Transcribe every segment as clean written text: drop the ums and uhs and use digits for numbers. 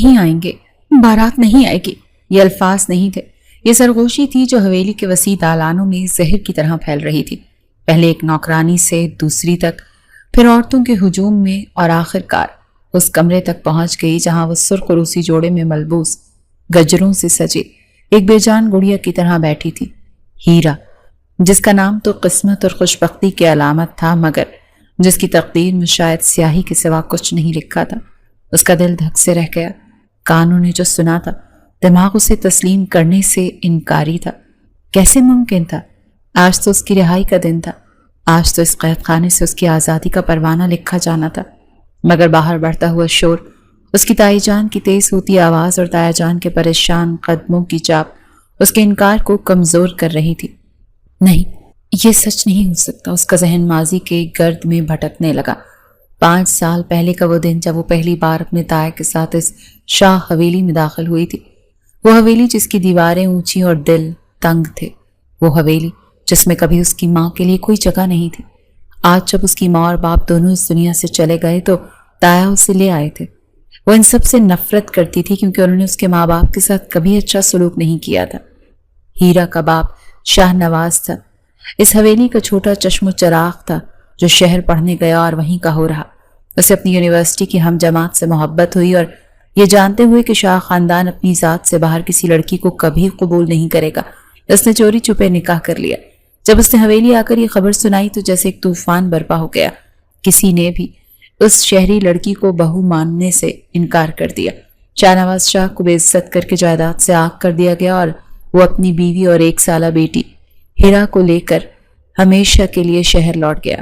نہیں آئیں گے، بارات نہیں آئے گی، یہ الفاظ نہیں تھے، یہ سرگوشی تھی جو حویلی کے وسیع دالانوں میں زہر کی طرح پھیل رہی تھی، پہلے ایک نوکرانی سے دوسری تک، پھر عورتوں کے ہجوم میں، اور آخر کار اس کمرے تک پہنچ گئی جہاں وہ سرخ روسی جوڑے میں ملبوس گجروں سے سجے ایک بے جان گڑیا کی طرح بیٹھی تھی، ہیرا، جس کا نام تو قسمت اور خوشبختی کی علامت تھا، مگر جس کی تقدیر میں شاید سیاہی کے سوا کچھ نہیں لکھا تھا۔ اس کا دل دھک سے رہ گیا، کانوں نے جو سنا تھا دماغ اسے تسلیم کرنے سے انکاری تھا۔ کیسے ممکن تھا؟ آج تو اس کی رہائی کا دن تھا، آج تو اس قید خانے سے اس کی آزادی کا پروانہ لکھا جانا تھا، مگر باہر بڑھتا ہوا شور، اس کی تائی جان کی تیز ہوتی آواز اور تایا جان کے پریشان قدموں کی چاپ اس کے انکار کو کمزور کر رہی تھی۔ نہیں، یہ سچ نہیں ہو سکتا۔ اس کا ذہن ماضی کے گرد میں بھٹکنے لگا۔ 5 سال پہلے کا وہ دن جب وہ پہلی بار اپنے تایا کے ساتھ اس شاہ حویلی میں داخل ہوئی تھی، وہ حویلی جس کی دیواریں اونچی اور دل تنگ تھے، وہ حویلی جس میں کبھی اس کی ماں کے لیے کوئی جگہ نہیں تھی۔ آج جب اس کی ماں اور باپ دونوں اس دنیا سے چلے گئے تو تایا اسے لے آئے تھے۔ وہ ان سب سے نفرت کرتی تھی کیونکہ انہوں نے اس کے ماں باپ کے ساتھ کبھی اچھا سلوک نہیں کیا تھا۔ ہیرا کا باپ شاہ نواز تھا، اس حویلی کا چھوٹا چشم و چراغ تھا جو شہر پڑھنے گیا اور وہیں کا ہو رہا۔ اسے اپنی یونیورسٹی کی ہم جماعت سے محبت ہوئی، اور یہ جانتے ہوئے کہ شاہ خاندان اپنی ذات سے باہر کسی لڑکی کو کبھی قبول نہیں کرے گا، اس نے چوری چھپے نکاح کر لیا۔ جب اس نے حویلی آ کر یہ خبر سنائی تو جیسے ایک طوفان برپا ہو گیا۔ کسی نے بھی اس شہری لڑکی کو بہو ماننے سے انکار کر دیا۔ شاہ نواز شاہ کو بے عزت کر کے جائیداد سے آگ کر دیا گیا، اور وہ اپنی بیوی اور 1 سالہ بیٹی ہیرا کو لے کر ہمیشہ کے لیے شہر لوٹ گیا۔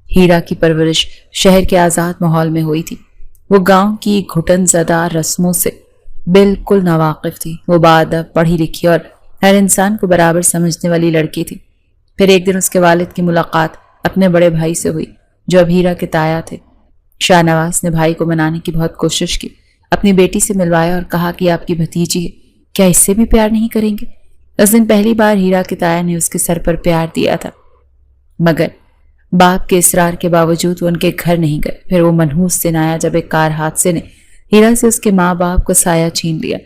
ہیرا کی پرورش شہر کے آزاد ماحول میں ہوئی تھی۔ وہ گاؤں کی گھٹن زدہ رسموں سے بالکل ناواقف تھی۔ وہ باادب، پڑھی لکھی اور ہر انسان کو برابر سمجھنے والی لڑکی تھی۔ پھر ایک دن اس کے والد کی ملاقات اپنے بڑے بھائی سے ہوئی جو اب ہیرا کے تایا تھے۔ شاہ نواز نے بھائی کو منانے کی بہت کوشش کی، اپنی بیٹی سے ملوایا اور کہا کہ آپ کی بھتیجی ہے، کیا اس سے بھی پیار نہیں کریں گے؟ اس دن پہلی بار ہیرا کے تایا نے اس کے سر پر پیار دیا تھا، مگر باپ کے اصرار کے باوجود وہ ان کے گھر نہیں گئے۔ پھر وہ منحوس دن آیا جب ایک کار حادثے نے ہیرا سے اس کے ماں باپ کا سایہ چھین لیا۔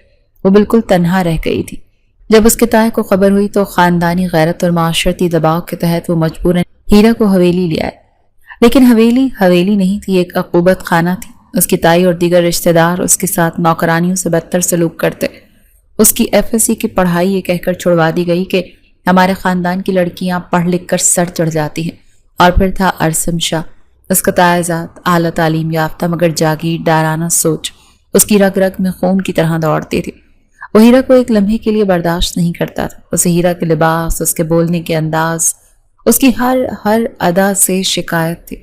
وہ بالکل تنہا رہ گئی تھی۔ جب اس کے تایا کو خبر ہوئی تو خاندانی غیرت اور معاشرتی دباؤ کے تحت وہ مجبوراً ہیرا کو حویلی لے آئے، لیکن حویلی نہیں تھی، ایک عقوبت خانہ تھی۔ اس کی تائی اور دیگر رشتہ دار اس کے ساتھ نوکرانیوں سے بدتر سلوک کرتے۔ اس کی FSC کی پڑھائی یہ کہہ کر چھڑوا دی گئی کہ ہمارے خاندان کی لڑکیاں پڑھ لکھ کر سر چڑھ جاتی ہیں۔ اور پھر تھا ارسم شاہ، اس کا تایا ذات، اعلیٰ تعلیم یافتہ مگر جاگیر دارانہ سوچ اس کی رگ رگ میں خون کی طرح دوڑتی تھی۔ وہ ہیرا کو ایک لمحے کے لیے برداشت نہیں کرتا تھا۔ اسے ہیرا کے لباس، اس کے بولنے کے انداز، اس کی ہر ادا سے شکایت تھی۔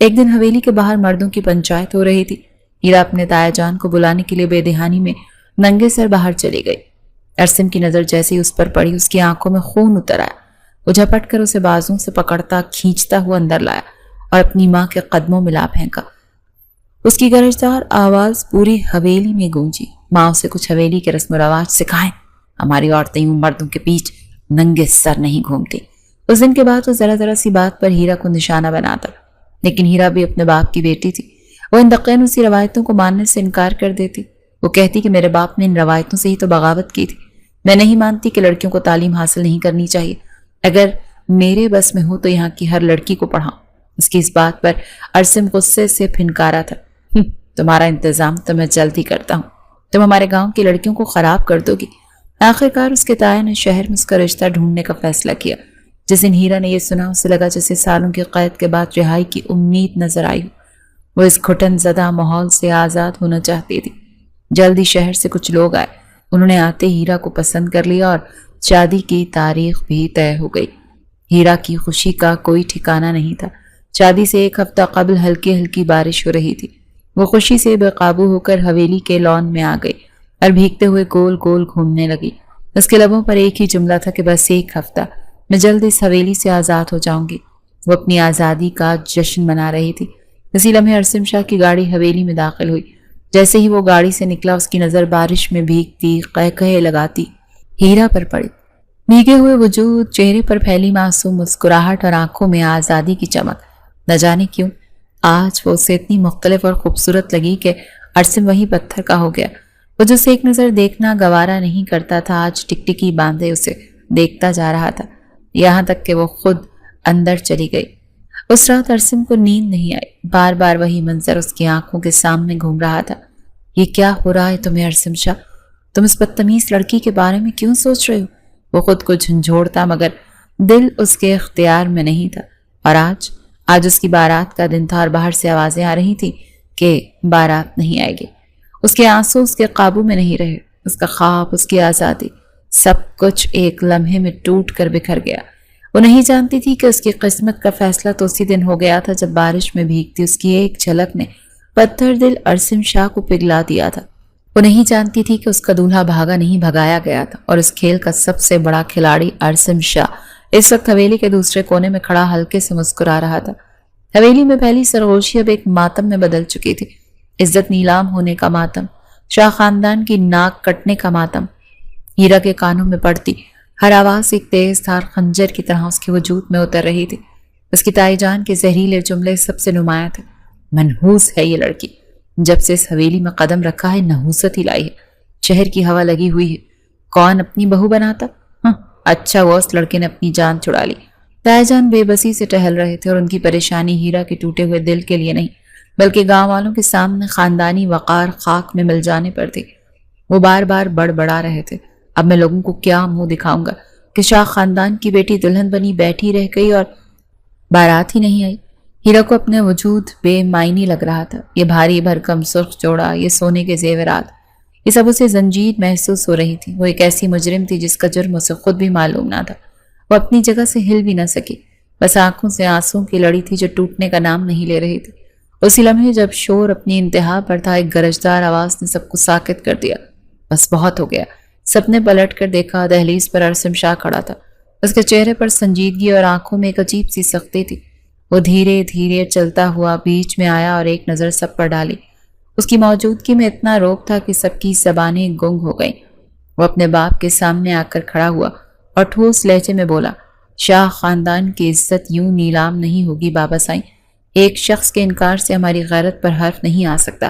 ایک دن حویلی کے باہر مردوں کی پنچایت ہو رہی تھی۔ ہیرا اپنے تایا جان کو بلانے کے لیے بے دہانی میں ننگے سر باہر چلی گئی۔ ارسم کی نظر جیسے ہی اس پر پڑی، اس کی آنکھوں میں خون اتر آیا۔ وہ جھپٹ کر اسے بازوں سے پکڑتا کھینچتا ہوا اندر لایا اور اپنی ماں کے قدموں میں لا پھینکا۔ اس کی گرجدار آواز پوری حویلی میں گونجی۔ ماں اسے کچھ حویلی کے رسم و رواج سکھائیں، ہماری عورتیں یوں مردوں کے بیچ ننگے سر نہیں گھومتی۔ اس دن کے بعد وہ ذرا سی بات پر ہیرا کو نشانہ بناتا، لیکن ہیرا بھی اپنے باپ کی بیٹی تھی۔ وہ ان دقین اسی روایتوں کو ماننے سے انکار کر دیتی۔ وہ کہتی کہ میرے باپ نے ان روایتوں سے ہی تو بغاوت کی تھی۔ میں نہیں مانتی کہ لڑکیوں کو تعلیم حاصل نہیں کرنی چاہیے، اگر میرے بس میں ہو تو یہاں کی ہر لڑکی کو پڑھاؤں۔ اس کی اس بات پر ارسم غصے سے پھنکارا تھا۔ تمہارا انتظام تو میں جلد ہی کرتا ہوں، تم ہمارے گاؤں کی لڑکیوں کو خراب کر دو گی۔ آخرکار اس کے تایا نے شہر میں اس کا رشتہ ڈھونڈنے کا فیصلہ کیا۔ جس دن ہیرا نے یہ سنا، اسے لگا جیسے سالوں کی قید کے بعد رہائی کی امید نظر آئی۔ وہ اس گھٹن زدہ ماحول سے آزاد ہونا چاہتی تھی۔ جلدی شہر سے کچھ لوگ آئے، انہوں نے آتے ہیرا کو پسند کر لیا اور شادی کی تاریخ بھی طے ہو گئی۔ ہیرا کی خوشی کا کوئی ٹھکانہ نہیں تھا۔ شادی سے 1 ہفتہ قبل ہلکی ہلکی بارش ہو رہی تھی۔ وہ خوشی سے بے قابو ہو کر حویلی کے لان میں آ گئی اور بھیگتے ہوئے گول گول گھومنے لگی۔ اس کے لبوں پر ایک ہی جملہ تھا کہ بس 1 ہفتہ، میں جلد اس حویلی سے آزاد ہو جاؤں گی۔ وہ اپنی آزادی کا جشن منا رہی تھی۔ اسی لمحے ارسم شاہ کی گاڑی حویلی میں داخل ہوئی۔ جیسے ہی وہ گاڑی سے نکلا، اس کی نظر بارش میں بھیگتی قہقہے لگاتی ہیرا پر پڑی۔ بھیگے ہوئے وجود، چہرے پر پھیلی معصوم مسکراہٹ اور آنکھوں میں آزادی کی چمک، نہ جانے کیوں آج وہ اسے اتنی مختلف اور خوبصورت لگی کہ ارسم وہی پتھر کا ہو گیا۔ وہ جو اسے ایک نظر دیکھنا گوارا نہیں کرتا تھا آج ٹکٹکی باندھے اسے دیکھتا جا رہا تھا، یہاں تک کہ وہ خود اندر چلی گئی۔ اس رات ارسم کو نیند نہیں آئی، بار بار وہی منظر اس کی آنکھوں کے سامنے گھوم رہا تھا۔ یہ کیا ہو رہا ہے تمہیں ارسم شاہ؟ تم اس بدتمیز لڑکی کے بارے میں کیوں سوچ رہے ہو؟ وہ خود کو جھنجھوڑتا مگر دل اس کے اختیار میں نہیں تھا۔ اور آج اس کی بارات کا دن تھا اور باہر سے آوازیں آ رہی تھی کہ بارات نہیں آئے گی۔ اس کے آنسو اس کے قابو میں نہیں رہے، اس کا خواب، اس کی آزادی، سب کچھ ایک لمحے میں ٹوٹ کر بکھر گیا۔ وہ نہیں جانتی تھی کہ اس کی قسمت کا فیصلہ تو اسی دن ہو گیا تھا جب بارش میں بھیگتی اس کی ایک جھلک نے پتھر دل ارسم شاہ کو پگھلا دیا تھا۔ وہ نہیں جانتی تھی کہ اس کا دولہا بھاگا نہیں بھگایا گیا تھا، اور اس کھیل کا سب سے بڑا کھلاڑی ارسم شاہ اس وقت حویلی کے دوسرے کونے میں کھڑا ہلکے سے مسکرا رہا تھا۔ حویلی میں پہلی سرگوشی اب ایک ماتم میں بدل چکی تھی، عزت نیلام ہونے کا ماتم، شاہ خاندان کی ناک کٹنے کا ماتم۔ ہیرا کے کانوں میں پڑتی ہر آواز ایک تیز دھار خنجر کی طرح اس کے وجود میں اتر رہی تھی۔ اس کی تائی جان کے زہریلے جملے سب سے نمایاں تھے۔ منحوس ہے یہ لڑکی، جب سے اس حویلی میں قدم رکھا ہے نحوست ہی لائی ہے، شہر کی ہوا لگی ہوئی ہے۔ کون اپنی بہو بناتا؟ اچھا ہوا اس لڑکے نے اپنی جان چھڑا لی۔ تائی جان بے بسی سے ٹہل رہے تھے اور ان کی پریشانی ہیرا کے ٹوٹے ہوئے دل کے لیے نہیں بلکہ گاؤں والوں کے سامنے خاندانی وقار خاک میں مل جانے پر تھی۔ وہ بار بار بڑبڑا رہے تھے، اب میں لوگوں کو کیا منہ دکھاؤں گا کہ شاہ خاندان کی بیٹی دلہن بنی بیٹھی رہ گئی اور بارات ہی نہیں آئی۔ ہیرا کو اپنے وجود بے معنی لگ رہا تھا۔ یہ بھاری بھرکم سرخ جوڑا، یہ سونے کے زیورات، یہ سب اسے زنجیر محسوس ہو رہی تھی۔ وہ ایک ایسی مجرم تھی جس کا جرم اسے خود بھی معلوم نہ تھا۔ وہ اپنی جگہ سے ہل بھی نہ سکی، بس آنکھوں سے آنسوں کی لڑی تھی جو ٹوٹنے کا نام نہیں لے رہی تھی۔ اسی لمحے جب شور اپنی انتہا پر تھا، ایک گرجدار آواز نے سب کو ساکت کر دیا۔ بس بہت ہو گیا۔ سب نے پلٹ کر دیکھا، دہلیز پر ارسم شاہ کھڑا تھا۔ اس کے چہرے پر سنجیدگی اور آنکھوں میں ایک عجیب سی سختی تھی۔ وہ دھیرے دھیرے چلتا ہوا بیچ میں آیا اور ایک نظر سب پر ڈالی۔ اس کی موجودگی میں اتنا روب تھا کہ سب کی زبانیں گنگ ہو گئیں۔ وہ اپنے باپ کے سامنے آ کر کھڑا ہوا اور ٹھوس لہجے میں بولا، شاہ خاندان کی عزت یوں نیلام نہیں ہوگی بابا سائیں۔ ایک شخص کے انکار سے ہماری غیرت پر حرف نہیں آ سکتا۔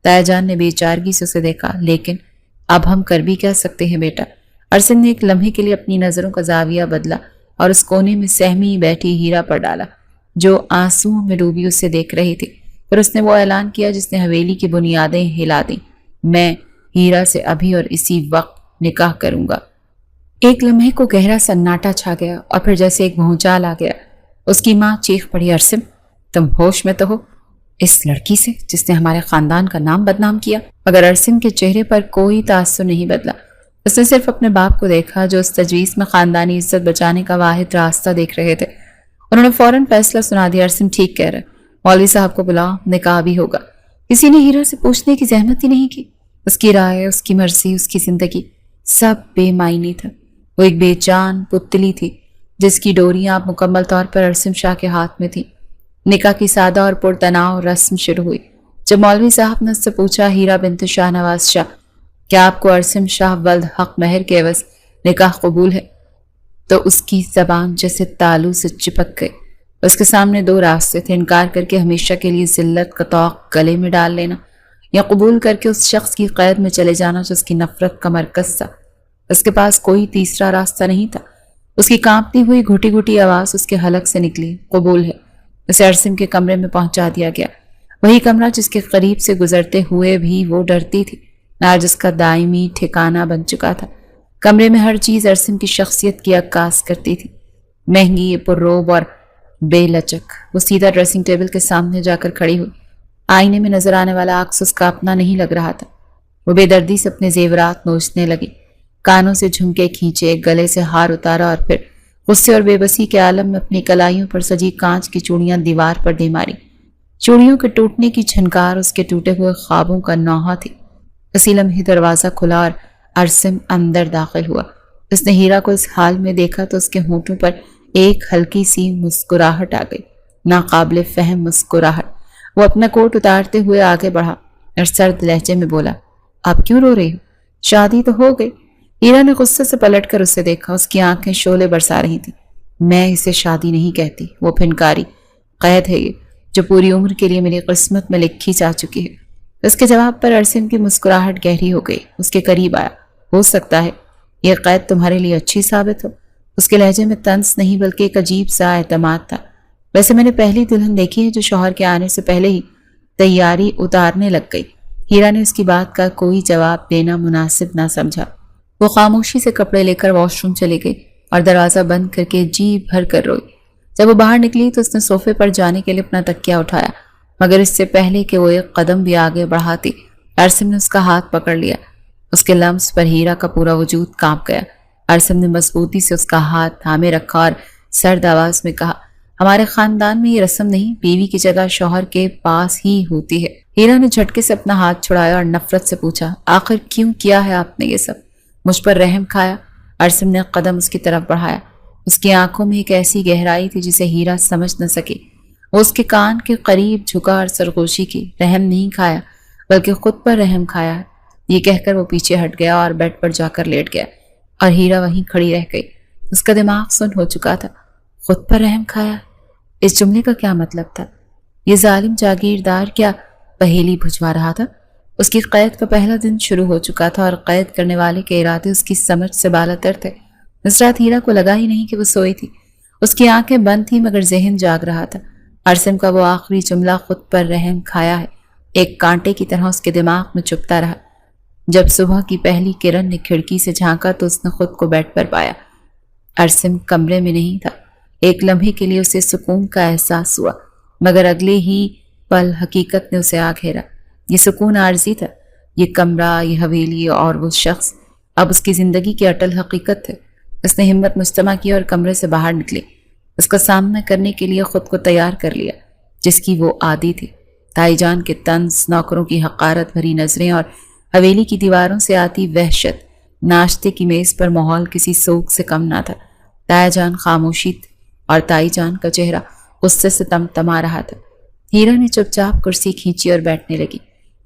تائی جان نے بے چارگی سے اسے دیکھا، لیکن اب ہم کر بھی کیا سکتے ہیں بیٹا؟ ارسن نے ایک لمحے کے لیے اپنی نظروں کا زاویہ بدلا اور اس کونے میں سہمی بیٹھی ہیرا پر ڈالا جو آنسوؤں میں ڈوبی اسے دیکھ رہی تھی۔ پھر اس نے وہ اعلان کیا جس نے حویلی کی بنیادیں ہلا دیں، میں ہیرا سے ابھی اور اسی وقت نکاح کروں گا۔ ایک لمحے کو گہرا سناٹا چھا گیا اور پھر جیسے ایک بھونچال آ گیا۔ اس کی ماں چیخ پڑی، ارسم تم ہوش میں تو ہو؟ اس لڑکی سے جس نے ہمارے خاندان کا نام بدنام کیا؟ مگر ارسم کے چہرے پر کوئی تاثر نہیں بدلا۔ اس نے صرف اپنے باپ کو دیکھا جو اس تجویز میں خاندانی عزت بچانے کا واحد راستہ دیکھ رہے تھے۔ انہوں نے فوراً فیصلہ سنا دیا، ارسم ٹھیک کہہ رہے، مولوی صاحب کو بلاؤ، نکاح بھی ہوگا۔ کسی نے ہیرا سے پوچھنے کی زحمت ہی نہیں کی۔ اس کی رائے، اس کی مرضی، اس کی زندگی سب بے معنی تھا۔ وہ ایک بے جان پتلی تھی جس کی ڈوریاں اب مکمل طور پر ارسم شاہ کے ہاتھ میں تھیں۔ نکاح کی سادہ اور پرتناؤ رسم شروع ہوئی۔ جب مولوی صاحب نے اس سے پوچھا، ہیرا بنت شاہ نواز شاہ، کیا آپ کو ارسم شاہ ولد حق مہر کے عوض نکاح قبول ہے؟ تو اس کی زبان جیسے تالو سے چپک گئی۔ اس کے سامنے دو راستے تھے، انکار کر کے ہمیشہ کے لیے ذلت کا طوق گلے میں ڈال لینا، یا قبول کر کے اس شخص کی قید میں چلے جانا جو اس کی نفرت کا مرکز تھا۔ اس کے پاس کوئی تیسرا راستہ نہیں تھا۔ اس کی کانپتی ہوئی گھٹی گھٹی آواز اس کے حلق سے نکلی، قبول ہے۔ اسے ارسم کے کمرے میں پہنچا دیا گیا، وہی کمرہ جس کے قریب سے گزرتے ہوئے بھی وہ ڈرتی تھی، آج اس کا دائمی ٹھکانہ بن چکا تھا۔ کمرے میں ہر چیز ارسم کی شخصیت کی عکاس کرتی تھی، مہنگی، پرروب اور بے لچک۔ وہ سیدھا ڈریسنگ ٹیبل کے سامنے جا کر کھڑی ہوئی۔ آئینے میں نظر آنے والا عکس اس کا اپنا نہیں لگ رہا تھا۔ وہ بے دردی سے اپنے زیورات نوچنے لگی، کانوں سے جھمکے کھینچے، گلے سے ہار اتارا اور پھر غصے اور بے بسی کے عالم میں اپنی کلائیوں پر سجی کانچ کی چوڑیاں دیوار پر دے ماری۔ چوڑیوں کے ٹوٹنے کی چھنکار اس کے ٹوٹے ہوئے خوابوں کا نوحہ تھی۔ اسی لمحے دروازہ کھلا اور ارسم اندر داخل ہوا۔ اس نے ہیرا کو اس حال میں دیکھا تو اس کے ہونٹوں پر ایک ہلکی سی مسکراہٹ آ گئی، ناقابل فہم مسکراہٹ۔ وہ اپنا کوٹ اتارتے ہوئے آگے بڑھا اور سرد لہجے میں بولا، آپ کیوں رو رہی ہو؟ شادی تو ہو گئی۔ ہیرا نے غصے سے پلٹ کر اسے دیکھا، اس کی آنکھیں شعلے برسا رہی تھیں۔ میں اسے شادی نہیں کہتی، وہ پھنکاری، قید ہے یہ جو پوری عمر کے لیے میری قسمت میں لکھی جا چکی ہے۔ اس کے جواب پر ارسم کی مسکراہٹ گہری ہو گئی. اس کے قریب آیا. ہو سکتا ہے یہ قید تمہارے لیے اچھی ثابت ہو. اس کے لہجے میں طنز نہیں بلکہ ایک عجیب سا اعتماد تھا. ویسے میں نے پہلی دلہن دیکھی ہے جو شوہر کے آنے سے پہلے ہی تیاری اتارنے لگ گئی. ہیرا نے اس کی بات کا کوئی جواب دینا مناسب نہ سمجھا. وہ خاموشی سے کپڑے لے کر واش روم چلی گئی اور دروازہ بند کر کے جی بھر کر روئی. جب وہ باہر نکلی تو اس نے صوفے پر جانے کے لیے اپنا تکیہ اٹھایا، مگر اس سے پہلے کہ وہ ایک قدم بھی آگے بڑھاتی ارسم نے اس کا ہاتھ پکڑ لیا. اس کے لمس پر ہیرا کا پورا وجود کانپ گیا. ارسم نے مضبوطی سے اس کا ہاتھ تھامے رکھا اور سرد آواز میں کہا، ہمارے خاندان میں یہ رسم نہیں، بیوی کی جگہ شوہر کے پاس ہی ہوتی ہے. ہیرا نے جھٹکے سے اپنا ہاتھ چھڑایا اور نفرت سے پوچھا، آخر کیوں کیا ہے آپ نے یہ سب؟ مجھ پر رحم کھایا؟ ارسم نے قدم اس کی طرف بڑھایا. اس کی آنکھوں میں ایک ایسی گہرائی تھی جسے ہیرا سمجھ نہ سکی. وہ اس کے کان کے قریب جھکا اور سرگوشی کی. رحم نہیں کھایا بلکہ خود پر رحم کھایا ہے. یہ کہہ کر وہ پیچھے ہٹ گیا اور بیڈ پر جا کر لیٹ گیا اور ہیرا وہیں کھڑی رہ گئی. اس کا دماغ سن ہو چکا تھا. خود پر رحم کھایا؟ اس جملے کا کیا مطلب تھا؟ یہ ظالم جاگیردار کیا پہیلی بھجوا رہا تھا؟ اس کی قید کا پہلا دن شروع ہو چکا تھا اور قید کرنے والے کے ارادے اس کی سمجھ سے بالاتر تھے. اس رات ہیرا کو لگا ہی نہیں کہ وہ سوئی تھی. اس کی آنکھیں بند تھیں مگر ذہن جاگ رہا تھا. ارسم کا وہ آخری جملہ خود پر رحم کھایا ہے ایک کانٹے کی طرح اس کے دماغ میں چپتا رہا. جب صبح کی پہلی کرن نے کھڑکی سے جھانکا تو اس نے خود کو بیڈ پر پایا. ارسم کمرے میں نہیں تھا. ایک لمحے کے لیے اسے سکون کا احساس ہوا مگر اگلے ہی پل حقیقت نے اسے آ گھیرا. یہ سکون عارضی تھا. یہ کمرہ، یہ حویلی اور وہ شخص اب اس کی زندگی کی اٹل حقیقت تھے. اس نے ہمت مجتمع کی اور کمرے سے باہر نکلی. اس کا سامنا کرنے کے لیے خود کو تیار کر لیا جس کی وہ عادی تھی. تائی جان کے طنز، نوکروں کی حقارت بھری نظریں اور حویلی کی دیواروں سے آتی وحشت. ناشتے کی میز پر ماحول کسی سوگ سے کم نہ تھا. تایا جان خاموشی تھی اور تائی جان کا چہرہ غصے سے تمتما رہا تھا. ہیرا نے چپ چاپ کرسی کھینچی اور بیٹھنے لگی.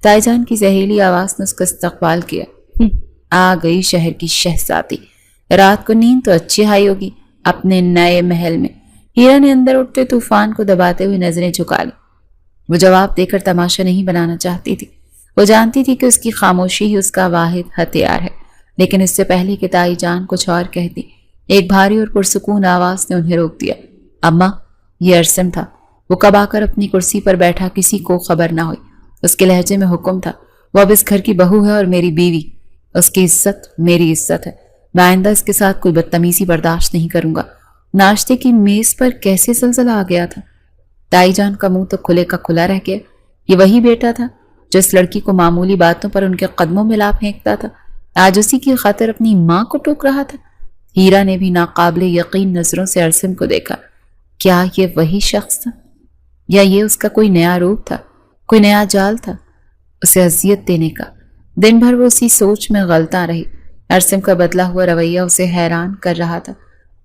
تائی جان کی زہریلی آواز نے اس کا استقبال کیا. آ گئی شہر کی شہزادی. رات کو نیند تو اچھی آئی ہوگی اپنے نئے محل میں. ہیرا نے اندر اٹھتے طوفان کو دباتے ہوئے نظریں جھکا لی. وہ جواب دے کر تماشا نہیں بنانا چاہتی تھی. وہ جانتی تھی کہ اس کی خاموشی ہی اس کا واحد ہتھیار ہے. لیکن اس سے پہلے کہ تائی جان کچھ اور کہتی ایک بھاری اور پرسکون آواز نے انہیں روک دیا. اماں، یہ ارسم تھا. وہ کب آ کر اپنی کرسی پر بیٹھا کسی کو خبر نہ ہوئی. اس کے لہجے میں حکم تھا، وہ اب اس گھر کی بہو ہے اور میری بیوی. اس کی عزت میری عزت ہے. میں آئندہ اس کے ساتھ کوئی بدتمیزی برداشت نہیں کروں گا. ناشتے کی میز پر کیسے زلزلہ آ گیا تھا؟ تائی جان کا منہ تو کھلے کا کھلا رہ گیا. یہ وہی بیٹا تھا جو اس لڑکی کو معمولی باتوں پر ان کے قدموں میں لا پھینکتا تھا. آج اسی کی خاطر اپنی ماں کو ٹوک رہا تھا. ہیرا نے بھی ناقابل یقین نظروں سے ارسم کو دیکھا. کیا یہ وہی شخص تھا یا یہ اس کا کوئی نیا روپ تھا، کوئی نیا جال تھا اسے اذیت دینے کا؟ دن بھر وہ اسی سوچ میں غلطاں رہی. ارسم کا بدلا ہوا رویہ اسے حیران کر رہا تھا.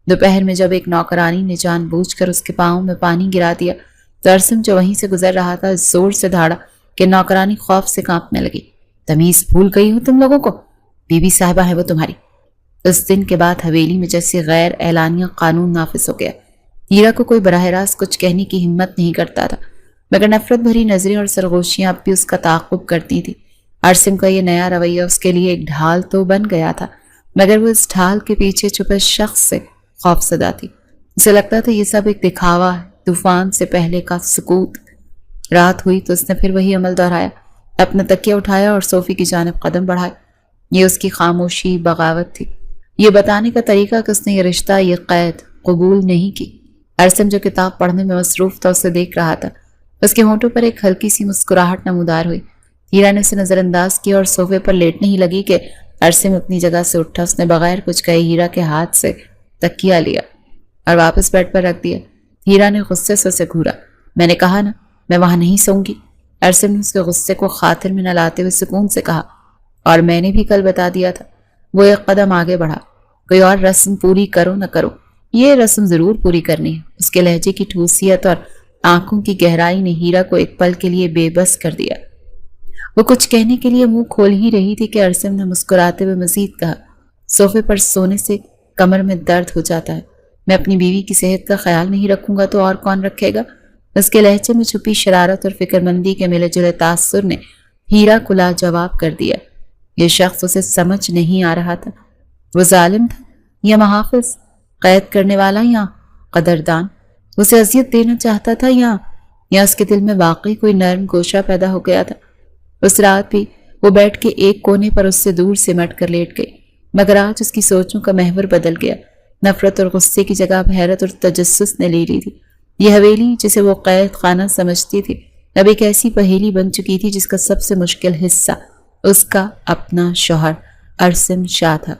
دوپہر میں جب ایک نوکرانی نے جان بوجھ کر اس کے پاؤں میں پانی گرا دیا تو ارسم جو وہیں سے گزر رہا تھا زور سے دھاڑا کہ نوکرانی خوف سے کانپنے لگی. تمیز بھول گئی ہو تم لوگوں کو؟ بی بی صاحبہ ہے وہ تمہاری. اس دن کے بعد حویلی میں جیسے غیر اعلانیہ قانون نافذ ہو گیا. ہیرا کو کوئی براہ راست کچھ کہنے کی ہمت نہیں کرتا تھا مگر نفرت بھری نظریں اور سرگوشیاں اب بھی اس کا تعاقب کرتی تھی. ارسم کا یہ نیا رویہ اس کے لیے ایک ڈھال تو بن گیا تھا مگر وہ اس ڈھال کے پیچھے چھپے شخص سے خوف زدہ تھی. اسے لگتا تھا یہ سب ایک دکھاوا ہے، طوفان سے پہلے کا سکوت. رات ہوئی تو اس نے پھر وہی عمل دہرایا. اپنا تکیہ اٹھایا اور صوفی کی جانب قدم بڑھائے. یہ اس کی خاموشی بغاوت تھی. یہ بتانے کا طریقہ کہ اس نے یہ رشتہ، یہ قید قبول نہیں کی. ارسم جو کتاب پڑھنے میں مصروف تھا اسے دیکھ رہا تھا. اس کے ہونٹوں پر ایک ہلکی سی مسکراہٹ نمودار ہوئی. ہیرا نے اسے نظر انداز کیا اور صوفے پر لیٹنے ہی لگی کہ ارسم اپنی جگہ سے اٹھا. اس نے بغیر کچھ کہے ہیرا کے ہاتھ سے تکیہ لیا اور واپس بیڈ پر رکھ دیا. ہیرا نے غصے سے اسے گھورا. میں نے کہا نا میں وہاں نہیں سوں گی. ارسم نے اس کے غصے کو خاطر میں نہ لاتے ہوئے سکون سے کہا. اور میں نے بھی کل بتا دیا تھا. وہ ایک قدم آگے بڑھا. کوئی اور رسم پوری کرو نہ کرو، یہ رسم ضرور پوری کرنی ہے. اس کے لہجے کی ٹھوسیت اور آنکھوں کی گہرائی نے ہیرا کو ایک پل کے لیے بے بس کر دیا. وہ کچھ کہنے کے لیے منہ کھول ہی رہی تھی کہ ارسم نے مسکراتے ہوئے مزید کہا، صوفے پر سونے سے کمر میں درد ہو جاتا ہے. میں اپنی بیوی کی صحت کا خیال نہیں رکھوں گا تو اور کون رکھے گا؟ اس کے لہجے میں چھپی شرارت اور فکر مندی کے ملے جلے تاثر نے ہیرا کو لاجواب کر دیا۔ یہ شخص اسے سمجھ نہیں آ رہا تھا، وہ ظالم تھا یا محافظ، قید کرنے والا یا قدردان، اسے اذیت دینا چاہتا تھا یا اس کے دل میں واقعی کوئی نرم گوشہ پیدا ہو گیا تھا۔ اس رات بھی وہ بیٹھ کے ایک کونے پر اس سے دور سمٹ کر لیٹ گئی، مگر آج اس کی سوچوں کا محور بدل گیا۔ نفرت اور غصے کی جگہ حیرت اور تجسس نے لے لی تھی۔ یہ حویلی جسے وہ قید خانہ سمجھتی تھی اب ایک ایسی پہیلی بن چکی تھی جس کا سب سے مشکل حصہ اس کا اپنا شوہر ارسم شاہ تھا۔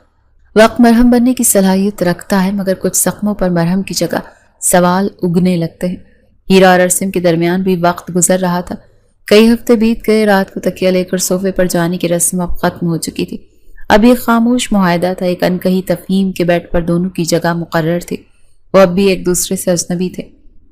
وقت مرہم بننے کی صلاحیت رکھتا ہے، مگر کچھ زخموں پر مرہم کی جگہ سوال اگنے لگتے ہیں۔ ہیرا اور ارسم کے درمیان بھی وقت گزر رہا تھا۔ کئی ہفتے بیت گئے، رات کو تکیہ لے کر صوفے پر جانے کی رسم اب ختم ہو چکی تھی۔ اب ایک خاموش معاہدہ تھا، ایک انکہی تفہیم کے بیڈ پر دونوں کی جگہ مقرر تھی۔ وہ اب بھی ایک دوسرے سے اجنبی تھے،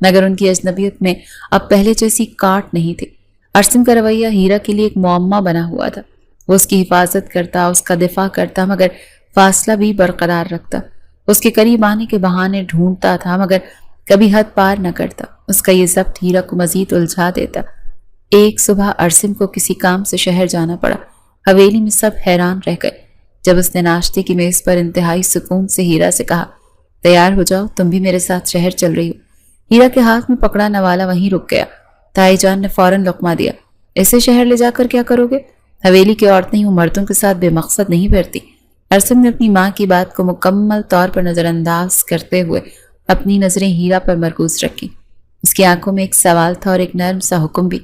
مگر ان کی اجنبیت میں اب پہلے جیسی کاٹ نہیں تھی۔ ارسم کا رویہ ہیرا کے لیے ایک معمہ بنا ہوا تھا۔ وہ اس کی حفاظت کرتا، اس کا دفاع کرتا، مگر فاصلہ بھی برقرار رکھتا۔ اس کے قریب آنے کے بہانے ڈھونڈتا تھا، مگر کبھی حد پار نہ کرتا۔ اس کا یہ ضبط ہیرا کو مزید الجھا دیتا۔ ایک صبح ارسم کو کسی کام سے شہر جانا پڑا۔ حویلی میں سب حیران رہ گئے جب اس نے ناشتے کی میز پر انتہائی سکون سے ہیرا سے کہا، تیار ہو جاؤ، تم بھی میرے ساتھ شہر چل رہی ہو۔ ہیرا کے ہاتھ میں پکڑا نوالا وہیں رک گیا۔ تائی جان نے فوراً لقمہ دیا۔ اسے شہر لے جا کر کیا کرو گے؟ حویلی کی عورتیں یوں مردوں کے ساتھ بے مقصد نہیں پھرتی۔ ارسم نے اپنی ماں کی بات کو مکمل طور پر نظر انداز کرتے ہوئے اپنی نظریں ہیرا پر مرکوز رکھی۔ اس کی آنکھوں میں ایک سوال تھا اور ایک نرم سا حکم بھی۔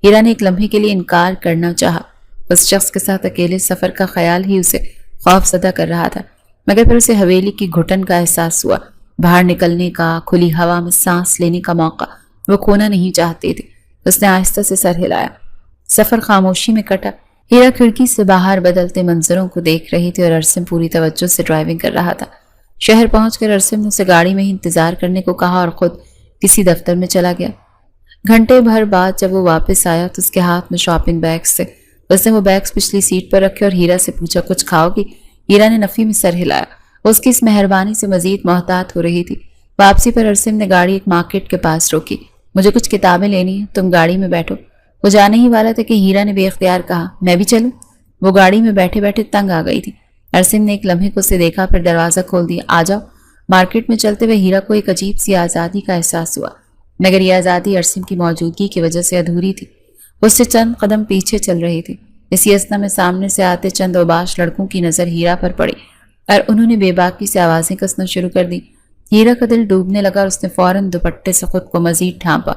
ہیرا نے ایک لمحے کے لیے انکار کرنا چاہا۔ اس شخص کے ساتھ اکیلے سفر کا خیال ہی اسے خوف زدہ کر رہا تھا، مگر پھر اسے حویلی کی گھٹن کا احساس ہوا۔ باہر نکلنے کا، کھلی ہوا میں سانس لینے کا موقع وہ کھونا نہیں چاہتی تھی۔ اس نے آہستہ سے سر ہلایا۔ سفر خاموشی میں کٹا۔ ہیرا کھڑکی سے باہر بدلتے منظروں کو دیکھ رہی تھی اور ارسم پوری توجہ سے ڈرائیونگ کر رہا تھا۔ شہر پہنچ کر ارسم نے اسے گاڑی میں ہی انتظار کرنے کو کہا اور خود کسی دفتر میں چلا گیا۔ گھنٹے بھر بعد جب وہ واپس آیا تو اس کے ہاتھ میں شاپنگ بیگز تھے۔ اس نے وہ بیگز پچھلی سیٹ پر رکھے اور ہیرا سے پوچھا، کچھ کھاؤ گی؟ ہیرا نے نفی میں سر ہلایا۔ اس کی اس مہربانی سے مزید محتاط ہو رہی تھی۔ واپسی پر ارسم نے گاڑی ایک مارکیٹ کے پاس روکی۔ مجھے کچھ کتابیں لینی ہیں، تم گاڑی میں بیٹھو۔ وہ جانے ہی والا تھا کہ ہیرا نے بے اختیار کہا، میں بھی چلوں؟ وہ گاڑی میں بیٹھے بیٹھے تنگ آ گئی تھی۔ ارسم نے ایک لمحے کو اسے دیکھا، پھر دروازہ کھول دیا۔ آ جاؤ۔ مارکیٹ میں چلتے ہوئے ہیرا کو ایک عجیب سی آزادی کا احساس ہوا، مگر یہ آزادی ارسم کی موجودگی کی وجہ سے ادھوری تھی۔ اس سے چند قدم پیچھے چل رہی تھی۔ اسی اثنا میں سامنے سے آتے چند اوباش لڑکوں کی نظر ہیرا پر پڑی اور انہوں نے بے باکی سے آوازیں کسنا شروع کر دی۔ ہیرا کا دل ڈوبنے لگا اور اس نے فوراً دوپٹے سے خود کو مزید ڈھانپا،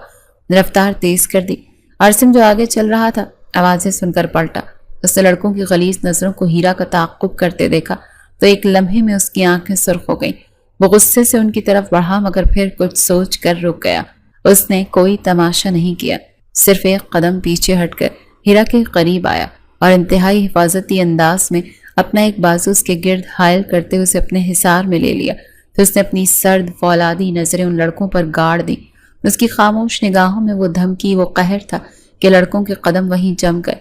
رفتار تیز کر دی۔ ارسم جو آگے چل رہا تھا آوازیں سن کر پلٹا۔ اس نے لڑکوں کی غلیظ نظروں کو ہیرا کا تعاقب کرتے دیکھا تو ایک لمحے میں اس کی آنکھیں سرخ ہو گئیں۔ وہ غصے سے ان کی طرف بڑھا، مگر پھر کچھ سوچ کر رک گیا۔ اس نے کوئی تماشا نہیں کیا، صرف ایک قدم پیچھے ہٹ کر ہیرا کے قریب آیا اور انتہائی حفاظتی انداز میں اپنا ایک بازو اس کے گرد حائل کرتے ہوئے اسے اپنے حصار میں لے لیا۔ پھر اس نے اپنی سرد فولادی نظریں ان لڑکوں پر گاڑ دیں۔ اس کی خاموش نگاہوں میں وہ دھمکی، وہ قہر تھا کہ لڑکوں کے قدم وہیں جم گئے۔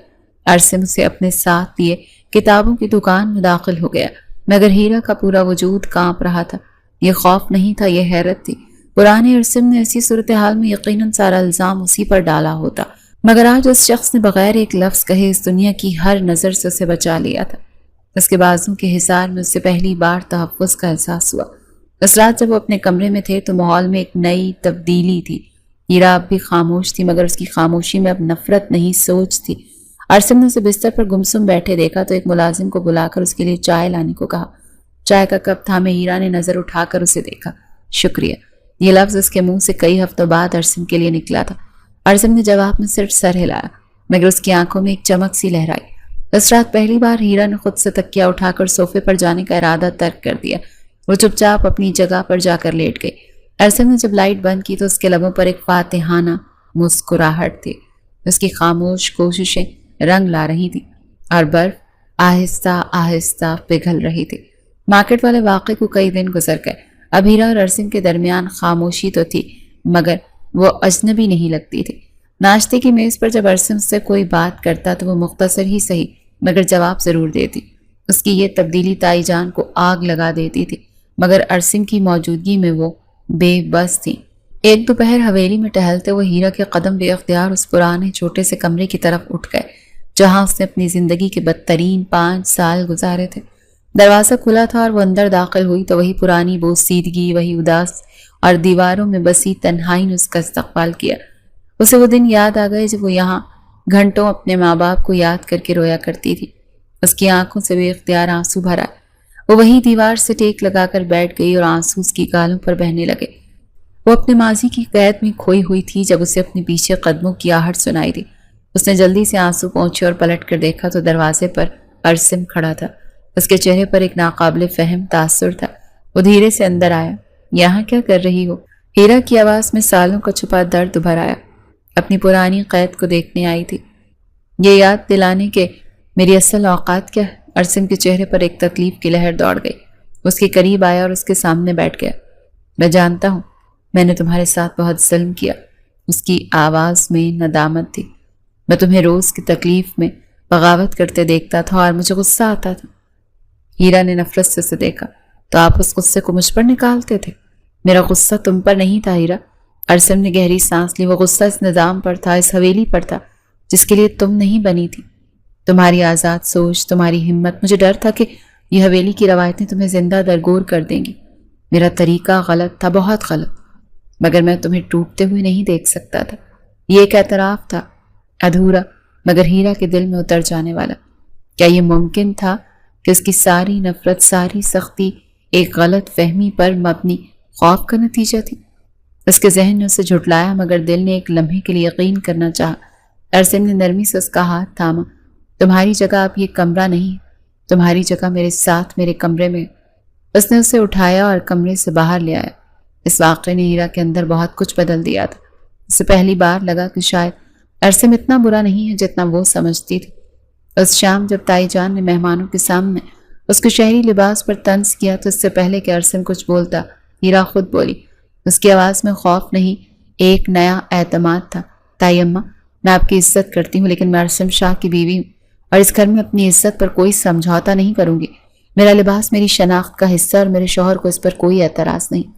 ارسم اسے اپنے ساتھ لیے کتابوں کی دکان میں داخل ہو گیا، مگر ہیرا کا پورا وجود کانپ رہا تھا۔ یہ خوف نہیں تھا، یہ حیرت تھی۔ پرانے ارسم نے ایسی صورتحال میں یقیناً سارا الزام اسی پر ڈالا ہوتا، مگر آج اس شخص نے بغیر ایک لفظ کہے اس دنیا کی ہر نظر سے اسے بچا لیا تھا۔ اس کے بازوں کے حصار میں اسے پہلی بار تحفظ کا احساس ہوا۔ اس رات جب وہ اپنے کمرے میں تھے تو ماحول میں ایک نئی تبدیلی تھی۔ ہیرا اب بھی خاموش تھی، مگر اس کی خاموشی میں اب نفرت نہیں، سوچ تھی۔ ارسم نے اسے بستر پر گمسم بیٹھے دیکھا تو ایک ملازم کو بلا کر اس کے لیے چائے لانے کو کہا۔ چائے کا کپ تھامے ہیرا نے نظر اٹھا کر اسے دیکھا۔ شکریہ، یہ لفظ اس کے منہ سے کئی ہفتوں بعد ارسم کے لیے نکلا تھا۔ ارسم نے جواب میں صرف سر ہلایا، مگر اس کی آنکھوں میں ایک چمک سی لہرائی۔ اس رات پہلی بار ہیرا نے خود سے تکیہ اٹھا کر صوفے پر جانے کا ارادہ ترک کر دیا۔ وہ چپ چاپ اپنی جگہ پر جا کر لیٹ گئی۔ ارسم نے جب لائٹ بند کی تو اس کے لبوں پر ایک فاتحانہ مسکراہٹ تھی۔ اس کی خاموش کوششیں رنگ لا رہی تھیں اور برف آہستہ آہستہ پگھل رہی تھی۔ مارکیٹ والے واقعے کو کئی دن گزر گئے۔ اب ہیرا اور ارسم کے درمیان خاموشی تو تھی، مگر وہ اجنبی نہیں لگتی تھی۔ ناشتے کی میز پر جب ارسم سے کوئی بات کرتا تو وہ مختصر ہی صحیح مگر جواب ضرور دیتی۔ اس کی یہ تبدیلی تائی جان کو آگ لگا دیتی تھی، مگر ارسم کی موجودگی میں وہ بے بس تھی۔ ایک دوپہر حویلی میں ٹہلتے ہوئے ہیرا کے قدم بے اختیار اس پرانے چھوٹے سے کمرے کی طرف اٹھ گئے۔ جہاں اس نے اپنی زندگی کے بدترین 5 سال گزارے تھے۔ دروازہ کھلا تھا اور وہ اندر داخل ہوئی تو وہی پرانی بوسیدگی، وہی اداس اور دیواروں میں بسی تنہائی نے اس کا استقبال کیا۔ اسے وہ دن یاد آ گئے جب وہ یہاں گھنٹوں اپنے ماں باپ کو یاد کر کے رویا کرتی تھی۔ اس کی آنکھوں سے بے اختیار آنسو بھرا۔ وہ وہی دیوار سے ٹیک لگا کر بیٹھ گئی اور آنسو اس کی گالوں پر بہنے لگے۔ وہ اپنے ماضی کی قید میں کھوئی ہوئی تھی جب اسے اپنے پیچھے قدموں کی آہٹ سنائی دی۔ اس نے جلدی سے آنسو پونچھے اور پلٹ کر دیکھا تو دروازے پر ارسم کھڑا تھا۔ اس کے چہرے پر ایک ناقابل فہم تاثر تھا۔ وہ دھیرے سے اندر آیا۔ یہاں کیا کر رہی ہو؟ ہیرا کی آواز میں سالوں کا چھپا درد ابھر آیا۔ اپنی پرانی قید کو دیکھنے آئی تھی، یہ یاد دلانے کہ میری اصل اوقات کیا ہے۔ ارسم کے چہرے پر ایک تکلیف کی لہر دوڑ گئی۔ اس کے قریب آیا اور اس کے سامنے بیٹھ گیا۔ میں جانتا ہوں میں نے تمہارے ساتھ بہت ظلم کیا۔ اس کی آواز میں ندامت تھی۔ میں تمہیں روز کی تکلیف میں بغاوت کرتے دیکھتا تھا اور مجھے غصہ آتا تھا۔ ہیرا نے نفرت سے اسے دیکھا۔ تو آپ اس غصے کو مجھ پر نکالتے تھے؟ میرا غصہ تم پر نہیں تھا ہیرا۔ ارسم نے گہری سانس لی۔ وہ غصہ اس نظام پر تھا، اس حویلی پر تھا جس کے لیے تم نہیں بنی تھی۔ تمہاری آزاد سوچ، تمہاری ہمت، مجھے ڈر تھا کہ یہ حویلی کی روایتیں تمہیں زندہ درگور کر دیں گی۔ میرا طریقہ غلط تھا، بہت غلط، مگر میں تمہیں ٹوٹتے ہوئے نہیں دیکھ سکتا تھا۔ یہ ایک اعتراف تھا، ادھورا مگر ہیرا کے دل میں اتر جانے والا۔ کیا یہ ممکن تھا کہ اس کی ساری نفرت، ساری سختی ایک غلط فہمی پر مبنی خوف کا نتیجہ تھی؟ اس کے ذہن نے اسے جھٹلایا مگر دل نے ایک لمحے کے لیے یقین کرنا چاہا۔ ارسم نے نرمی سے اس کا ہاتھ تھاما۔ تمہاری جگہ اب یہ کمرہ نہیں، تمہاری جگہ میرے ساتھ میرے کمرے میں۔ اس نے اسے اٹھایا اور کمرے سے باہر لے آیا۔ اس واقعے نے ہیرا کے اندر بہت کچھ بدل دیا تھا۔ اسے پہلی بار لگا کہ شاید ارسم اتنا برا نہیں ہے جتنا وہ سمجھتی تھی۔ اس شام جب تائی جان نے مہمانوں کے سامنے اس کے شہری لباس پر طنز کیا تو اس سے پہلے کہ ارسم کچھ بولتا، ہیرا خود بولی۔ اس کی آواز میں خوف نہیں، ایک نیا اعتماد تھا۔ تائی اماں، میں آپ کی عزت کرتی ہوں لیکن میں ارسم شاہ کی بیوی ہوں اور اس گھر میں اپنی عزت پر کوئی سمجھوتا نہیں کروں گی۔ میرا لباس میری شناخت کا حصہ اور میرے شوہر کو اس پر کوئی اعتراض نہیں۔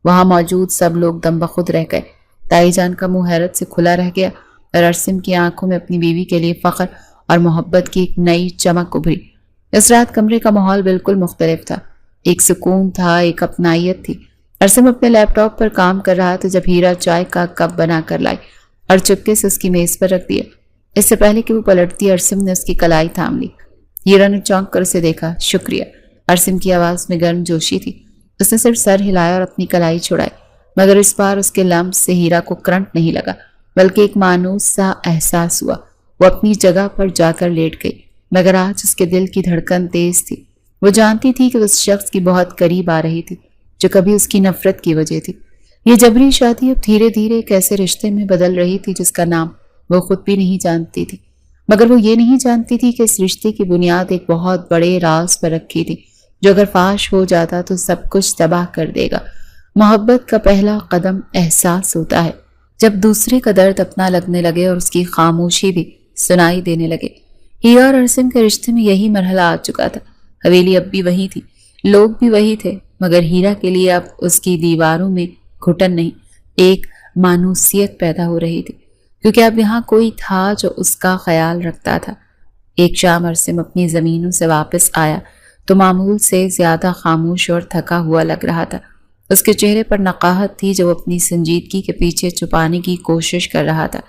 وہاں موجود سب لوگ دم بخود رہ گئے۔ تائی جان کا منہ حیرت سے کھلا رہ گیا اور ارسم کی آنکھوں میں اپنی بیوی کے لیے فخر اور محبت کی ایک نئی چمک ابھری۔ اس رات کمرے کا ماحول بالکل مختلف تھا۔ ایک سکون تھا، ایک اپنائیت تھی۔ ارسم اپنے لیپ ٹاپ پر کام کر رہا تھا جب ہیرا چائے کا کپ بنا کر لائی اور چپکے سے اس کی میز پر رکھ دیا۔ اس سے پہلے کہ وہ پلٹتی ارسم نے اس کی کلائی تھام لی۔ ہیرا نے چونک کر اسے دیکھا۔ شکریہ۔ ارسم کی آواز میں گرم جوشی تھی۔ اس نے صرف سر ہلایا اور اپنی کلائی چھڑائی مگر اس بار اس کے لمس سے ہیرا کو کرنٹ نہیں لگا بلکہ ایک مانوس سا احساس ہوا۔ وہ اپنی جگہ پر جا کر لیٹ گئی مگر آج اس کے دل کی دھڑکن تیز تھی۔ وہ جانتی تھی کہ اس شخص کی بہت قریب آ رہی تھی جو کبھی اس کی نفرت کی وجہ تھی۔ یہ جبری شادی اب دھیرے دھیرے ایک ایسے رشتے میں بدل رہی تھی جس کا نام وہ خود بھی نہیں جانتی تھی، مگر وہ یہ نہیں جانتی تھی کہ اس رشتے کی بنیاد ایک بہت بڑے راز پر رکھی تھی جو اگر فاش ہو جاتا تو سب کچھ تباہ کر دے گا۔ محبت کا پہلا قدم احساس ہوتا ہے جب دوسرے کا درد اپنا لگنے لگے اور اس کی خاموشی بھی سنائی دینے لگے۔ ہیرا اور ارسم کے رشتے میں یہی مرحلہ آ چکا تھا۔ حویلی اب بھی وہی تھی، لوگ بھی وہی تھے، مگر ہیرا کے لیے اب اس کی دیواروں میں گھٹن نہیں، ایک مانوسیت پیدا ہو رہی تھی کیونکہ اب یہاں کوئی تھا جو اس کا خیال رکھتا تھا۔ ایک شام ارسم اپنی زمینوں سے واپس آیا تو معمول سے زیادہ خاموش اور تھکا ہوا لگ رہا تھا۔ اس کے چہرے پر نقاہت تھی جو وہ اپنی سنجیدگی کے پیچھے چھپانے کی کوشش کر رہا تھا۔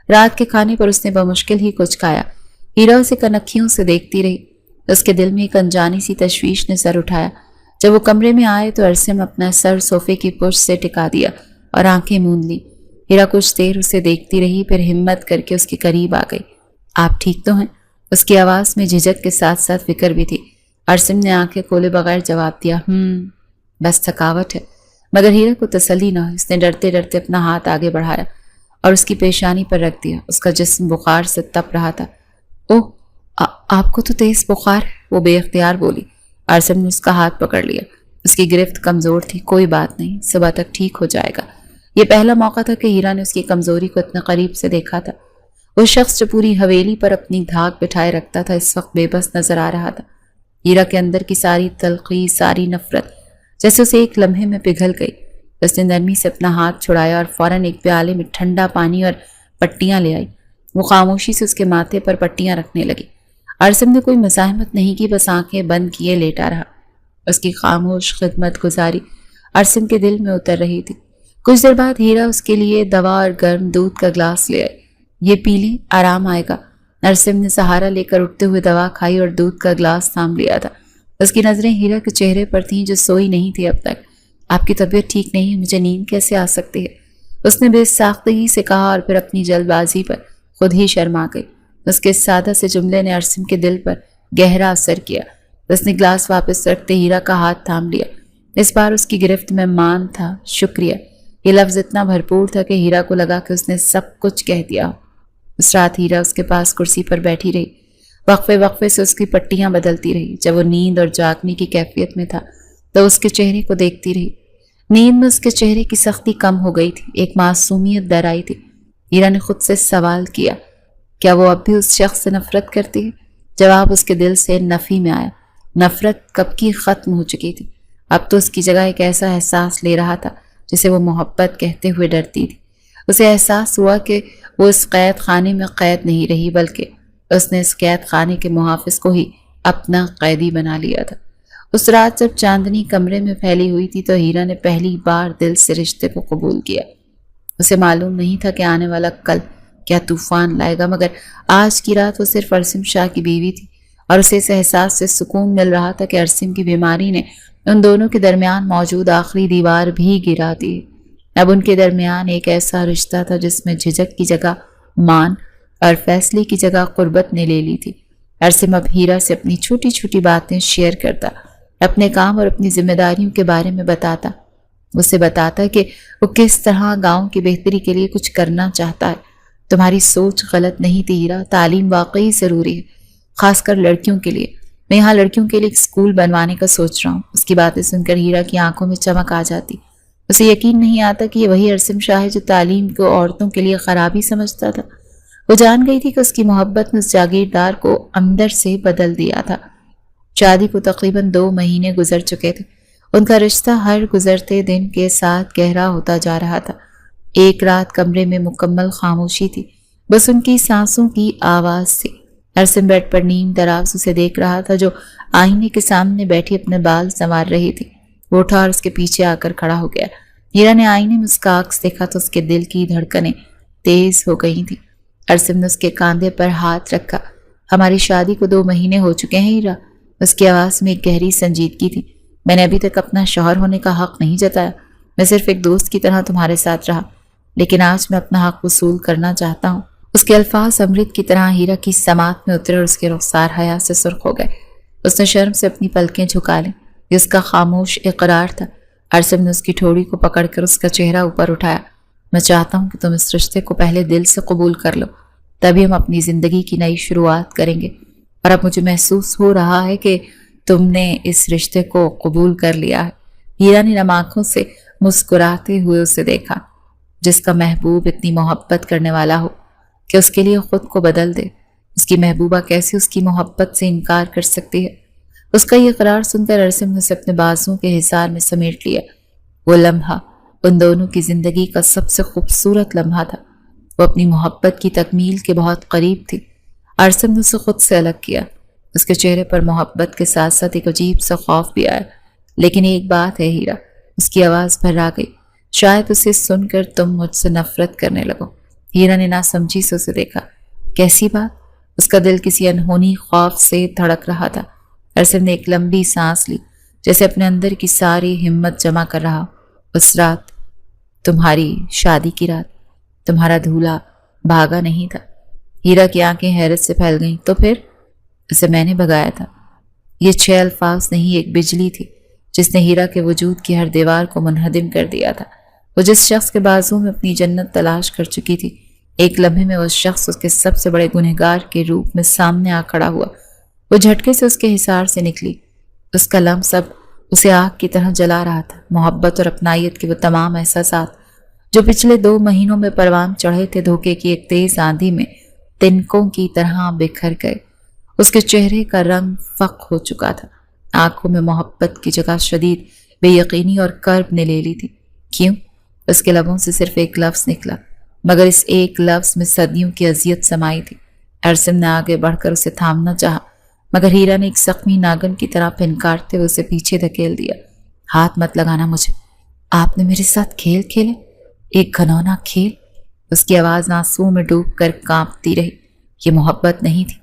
رات کے کھانے پر اس نے بمشکل ہی کچھ کھایا۔ ہیرا اسے کنکھیوں سے دیکھتی رہی۔ اس کے دل میں ایک انجانی سی تشویش نے سر اٹھایا۔ جب وہ کمرے میں آئے تو ارسم اپنا سر صوفے کی پشت سے ٹکا دیا اور آنکھیں موند لی۔ ہیرا کچھ دیر اسے دیکھتی رہی پھر ہمت کر کے اس کے قریب آ گئی۔ آپ ٹھیک تو ہیں؟ اس کی آواز میں جھجک کے ساتھ ساتھ فکر بھی تھی۔ ارسم نے آنکھیں کھولے بغیر جواب دیا، بس تھکاوٹ ہے۔ مگر ہیرا کو تسلی نہ ہوئی۔ اس نے ڈرتے ڈرتے اپنا ہاتھ آگے بڑھایا اور اس کی پیشانی پر رکھ دیا۔ اس کا جسم بخار سے تپ رہا تھا۔ اوہ، آپ کو تو تیز بخار ہے، وہ بے اختیار بولی۔ ارسم نے اس کا ہاتھ پکڑ لیا۔ اس کی گرفت کمزور تھی۔ کوئی بات نہیں، صبح تک ٹھیک ہو جائے گا۔ یہ پہلا موقع تھا کہ ہیرا نے اس کی کمزوری کو اتنے قریب سے دیکھا تھا۔ وہ شخص جو پوری حویلی پر اپنی دھاک بٹھائے رکھتا تھا اس وقت بے بس نظر آ رہا تھا۔ ہیرا کے اندر کی ساری تلخی، ساری نفرت جیسے اسے ایک لمحے میں پگھل گئی۔ اس نے نرمی سے اپنا ہاتھ چھڑایا اور فوراً ایک پیالے میں ٹھنڈا پانی اور پٹیاں لے آئی۔ وہ خاموشی سے اس کے ماتھے پر پٹیاں رکھنے لگی۔ عاصم نے کوئی مزاحمت نہیں کی، بس آنکھیں بند کیے لیٹا رہا۔ اس کی خاموش خدمت گزاری عاصم کے دل میں اتر رہی تھی۔ کچھ دیر بعد ہیرا اس کے لیے دوا اور گرم دودھ کا گلاس لے آئی۔ یہ پی لیں، آرام آئے گا۔ عاصم نے سہارا لے کر اٹھتے ہوئے دوا کھائی اور دودھ کا گلاس تھام لیا تھا۔ اس کی نظریں ہیرا کے چہرے پر تھیں جو سوئی نہیں تھی اب تک۔ آپ کی طبیعت ٹھیک نہیں ہے، مجھے نیند کیسے آ سکتی ہے؟ اس نے بے ساختگی سے کہا اور پھر اپنی جلد بازی پر خود ہی شرما گئی۔ اس کے سادہ سے جملے نے عاصم کے دل پر گہرا اثر کیا۔ اس نے گلاس واپس رکھتے ہیرا کا ہاتھ تھام لیا۔ اس بار اس کی گرفت میں مان تھا، شکریہ۔ یہ لفظ اتنا بھرپور تھا کہ ہیرا کو لگا کہ اس نے سب کچھ کہہ دیا۔ اس رات ہیرا اس کے پاس کرسی پر بیٹھی رہی، وقفے وقفے سے اس کی پٹیاں بدلتی رہی۔ جب وہ نیند اور جاگنے کی کیفیت میں تھا تو اس کے چہرے کو دیکھتی رہی۔ نیند میں اس کے چہرے کی سختی کم ہو گئی تھی، ایک معصومیت در آئی تھی۔ ہیرا نے خود سے سوال کیا، کیا وہ اب بھی اس شخص سے نفرت کرتی ہے؟ جواب اس کے دل سے نفی میں آیا۔ نفرت کب کی ختم ہو چکی تھی، اب تو اس کی جگہ ایک ایسا احساس لے رہا تھا جسے وہ محبت کہتے ہوئے ڈرتی تھی۔ اسے احساس ہوا کہ وہ اس قید خانے میں قید نہیں رہی، بلکہ اس نے اس قید خانے کے محافظ کو ہی اپنا قیدی بنا لیا تھا۔ اس رات جب چاندنی کمرے میں پھیلی ہوئی تھی تو ہیرا نے پہلی بار دل سے رشتے کو قبول کیا۔ اسے معلوم نہیں تھا کہ آنے والا کل کیا طوفان لائے گا، مگر آج کی رات وہ صرف عاصم شاہ کی بیوی تھی اور اسے اس احساس سے سکون مل رہا تھا کہ عاصم کی بیماری نے ان دونوں کے درمیان موجود آخری دیوار بھی گرا دی۔ اب ان کے درمیان ایک ایسا رشتہ تھا جس میں جھجک کی جگہ مان اور فیصلے کی جگہ قربت نے لے لی تھی۔ عاصم اب ہیرا سے اپنی چھوٹی چھوٹی باتیں شیئر کرتا، اپنے کام اور اپنی ذمہ داریوں کے بارے میں بتاتا۔ اسے بتاتا کہ وہ کس طرح گاؤں کی بہتری کے لیے کچھ کرنا چاہتا ہے۔ تمہاری سوچ غلط نہیں تھی ہیرا، تعلیم واقعی ضروری ہے، خاص کر لڑکیوں کے لیے۔ میں یہاں لڑکیوں کے لیے ایک اسکول بنوانے کا سوچ رہا ہوں۔ اس کی باتیں سن کر ہیرا کی آنکھوں میں چمک آ جاتی۔ اسے یقین نہیں آتا کہ یہ وہی عاصم شاہ ہے جو تعلیم کو عورتوں کے لیے خرابی سمجھتا تھا۔ وہ جان گئی تھی کہ اس کی محبت نے اس جاگیردار کو اندر سے بدل دیا تھا۔ شادی کو تقریباً 2 مہینے گزر چکے تھے۔ ان کا رشتہ ہر گزرتے دن کے ساتھ گہرا ہوتا جا رہا تھا۔ ایک رات کمرے میں مکمل خاموشی تھی، بس ان کی سانسوں کی آواز سے۔ عاصم بیڈ پر نیم دراز اسے دیکھ رہا تھا جو آئینے کے سامنے بیٹھی اپنے بال سنوار رہی تھی۔ وہ اٹھا اور اس کے پیچھے آ کر کھڑا ہو گیا۔ ہیرا نے آئینے میں اس کا عکس دیکھا تو اس کے دل کی دھڑکنیں تیز ہو گئی تھیں۔ عاصم نے اس کے کاندھے پر ہاتھ رکھا۔ ہماری شادی کو 2 مہینے ہو چکے ہیں ہیرا۔ اس کی آواز میں ایک گہری سنجیدگی تھی۔ میں نے ابھی تک اپنا شوہر ہونے کا حق نہیں جتایا، میں صرف ایک دوست کی طرح تمہارے ساتھ رہا، لیکن آج میں اپنا حق وصول کرنا چاہتا ہوں۔ اس کے الفاظ امرت کی طرح ہیرا کی سماعت میں اترے اور اس کے رخسار حیا سے سرخ ہو گئے۔ اس نے شرم سے اپنی پلکیں جھکا لیں۔ یہ اس کا خاموش اقرار تھا۔ عاصم نے اس کی ٹھوڑی کو پکڑ کر اس کا چہرہ اوپر اٹھایا۔ میں چاہتا ہوں کہ تم اس رشتے کو پہلے دل سے قبول کر لو، تبھی ہم اپنی زندگی کی نئی شروعات کریں گے۔ اور اب مجھے محسوس ہو رہا ہے کہ تم نے اس رشتے کو قبول کر لیا ہے۔ ہیرا نے نم آنکھوں سے مسکراتے ہوئے اسے دیکھا۔ جس کا محبوب اتنی محبت کرنے والا ہو کہ اس کے لیے خود کو بدل دے، اس کی محبوبہ کیسے اس کی محبت سے انکار کر سکتی ہے؟ اس کا یہ قرار سن کر عاصم نے اسے اپنے بازوؤں کے حصار میں سمیٹ لیا۔ وہ لمحہ ان دونوں کی زندگی کا سب سے خوبصورت لمحہ تھا۔ وہ اپنی محبت کی تکمیل کے بہت قریب تھی۔ عاصم نے اسے خود سے الگ کیا۔ اس کے چہرے پر محبت کے ساتھ ساتھ ایک عجیب سا خوف بھی آیا۔ لیکن ایک بات ہے ہیرا، اس کی آواز بھرا گئی، شاید اسے سن کر تم مجھ سے نفرت کرنے لگو۔ ہیرا نے ناسمجھی سے اسے دیکھا۔ کیسی بات؟ اس کا دل کسی انہونی خوف سے دھڑک رہا تھا۔ عاصم نے ایک لمبی سانس لی، جیسے اپنے اندر کی ساری ہمت جمع کر رہا۔ اس رات، تمہاری شادی کی رات، تمہارا دھولا بھاگا نہیں تھا۔ ہیرا کی آنکھیں حیرت سے پھیل گئیں۔ تو پھر؟ اسے میں نے بھگایا تھا۔ یہ 6 الفاظ نہیں، ایک بجلی تھی جس نے ہیرا کے وجود کی ہر دیوار کو منہدم کر دیا تھا۔ وہ جس شخص کے بازو میں اپنی جنت تلاش کر چکی تھی، ایک لمحے میں وہ شخص اس کے سب سے بڑے گنہگار کے روپ میں سامنے آ کھڑا ہوا۔ وہ جھٹکے سے اس کے حصار سے نکلی۔ اس کا لمس اب اسے آگ کی طرح جلا رہا تھا۔ محبت اور اپنائیت کے وہ تمام احساسات جو پچھلے 2 مہینوں میں پروان چڑھے تھے، دھوکے کی ایک تیز آندھی میں تنکوں کی طرح بکھر گئے۔ اس کے چہرے کا رنگ فق ہو چکا تھا۔ آنکھوں میں محبت کی جگہ شدید بے یقینی اور کرب نے لے لی تھی۔ کیوں؟ اس کے لبوں سے صرف ایک لفظ نکلا، مگر اس ایک لفظ میں صدیوں کی اذیت سمائی تھی۔ عرصم نے آگے بڑھ کر اسے تھامنا چاہا، مگر ہیرا نے ایک زخمی ناگن کی طرح پھنکارتے ہوئے اسے پیچھے دھکیل دیا۔ ہاتھ مت لگانا مجھے، آپ نے میرے ساتھ کھیل کھیلے، ایک گھنونا کھیل۔ اس کی آواز آنسوؤں میں ڈوب کر کانپتی رہی۔ یہ محبت نہیں تھی،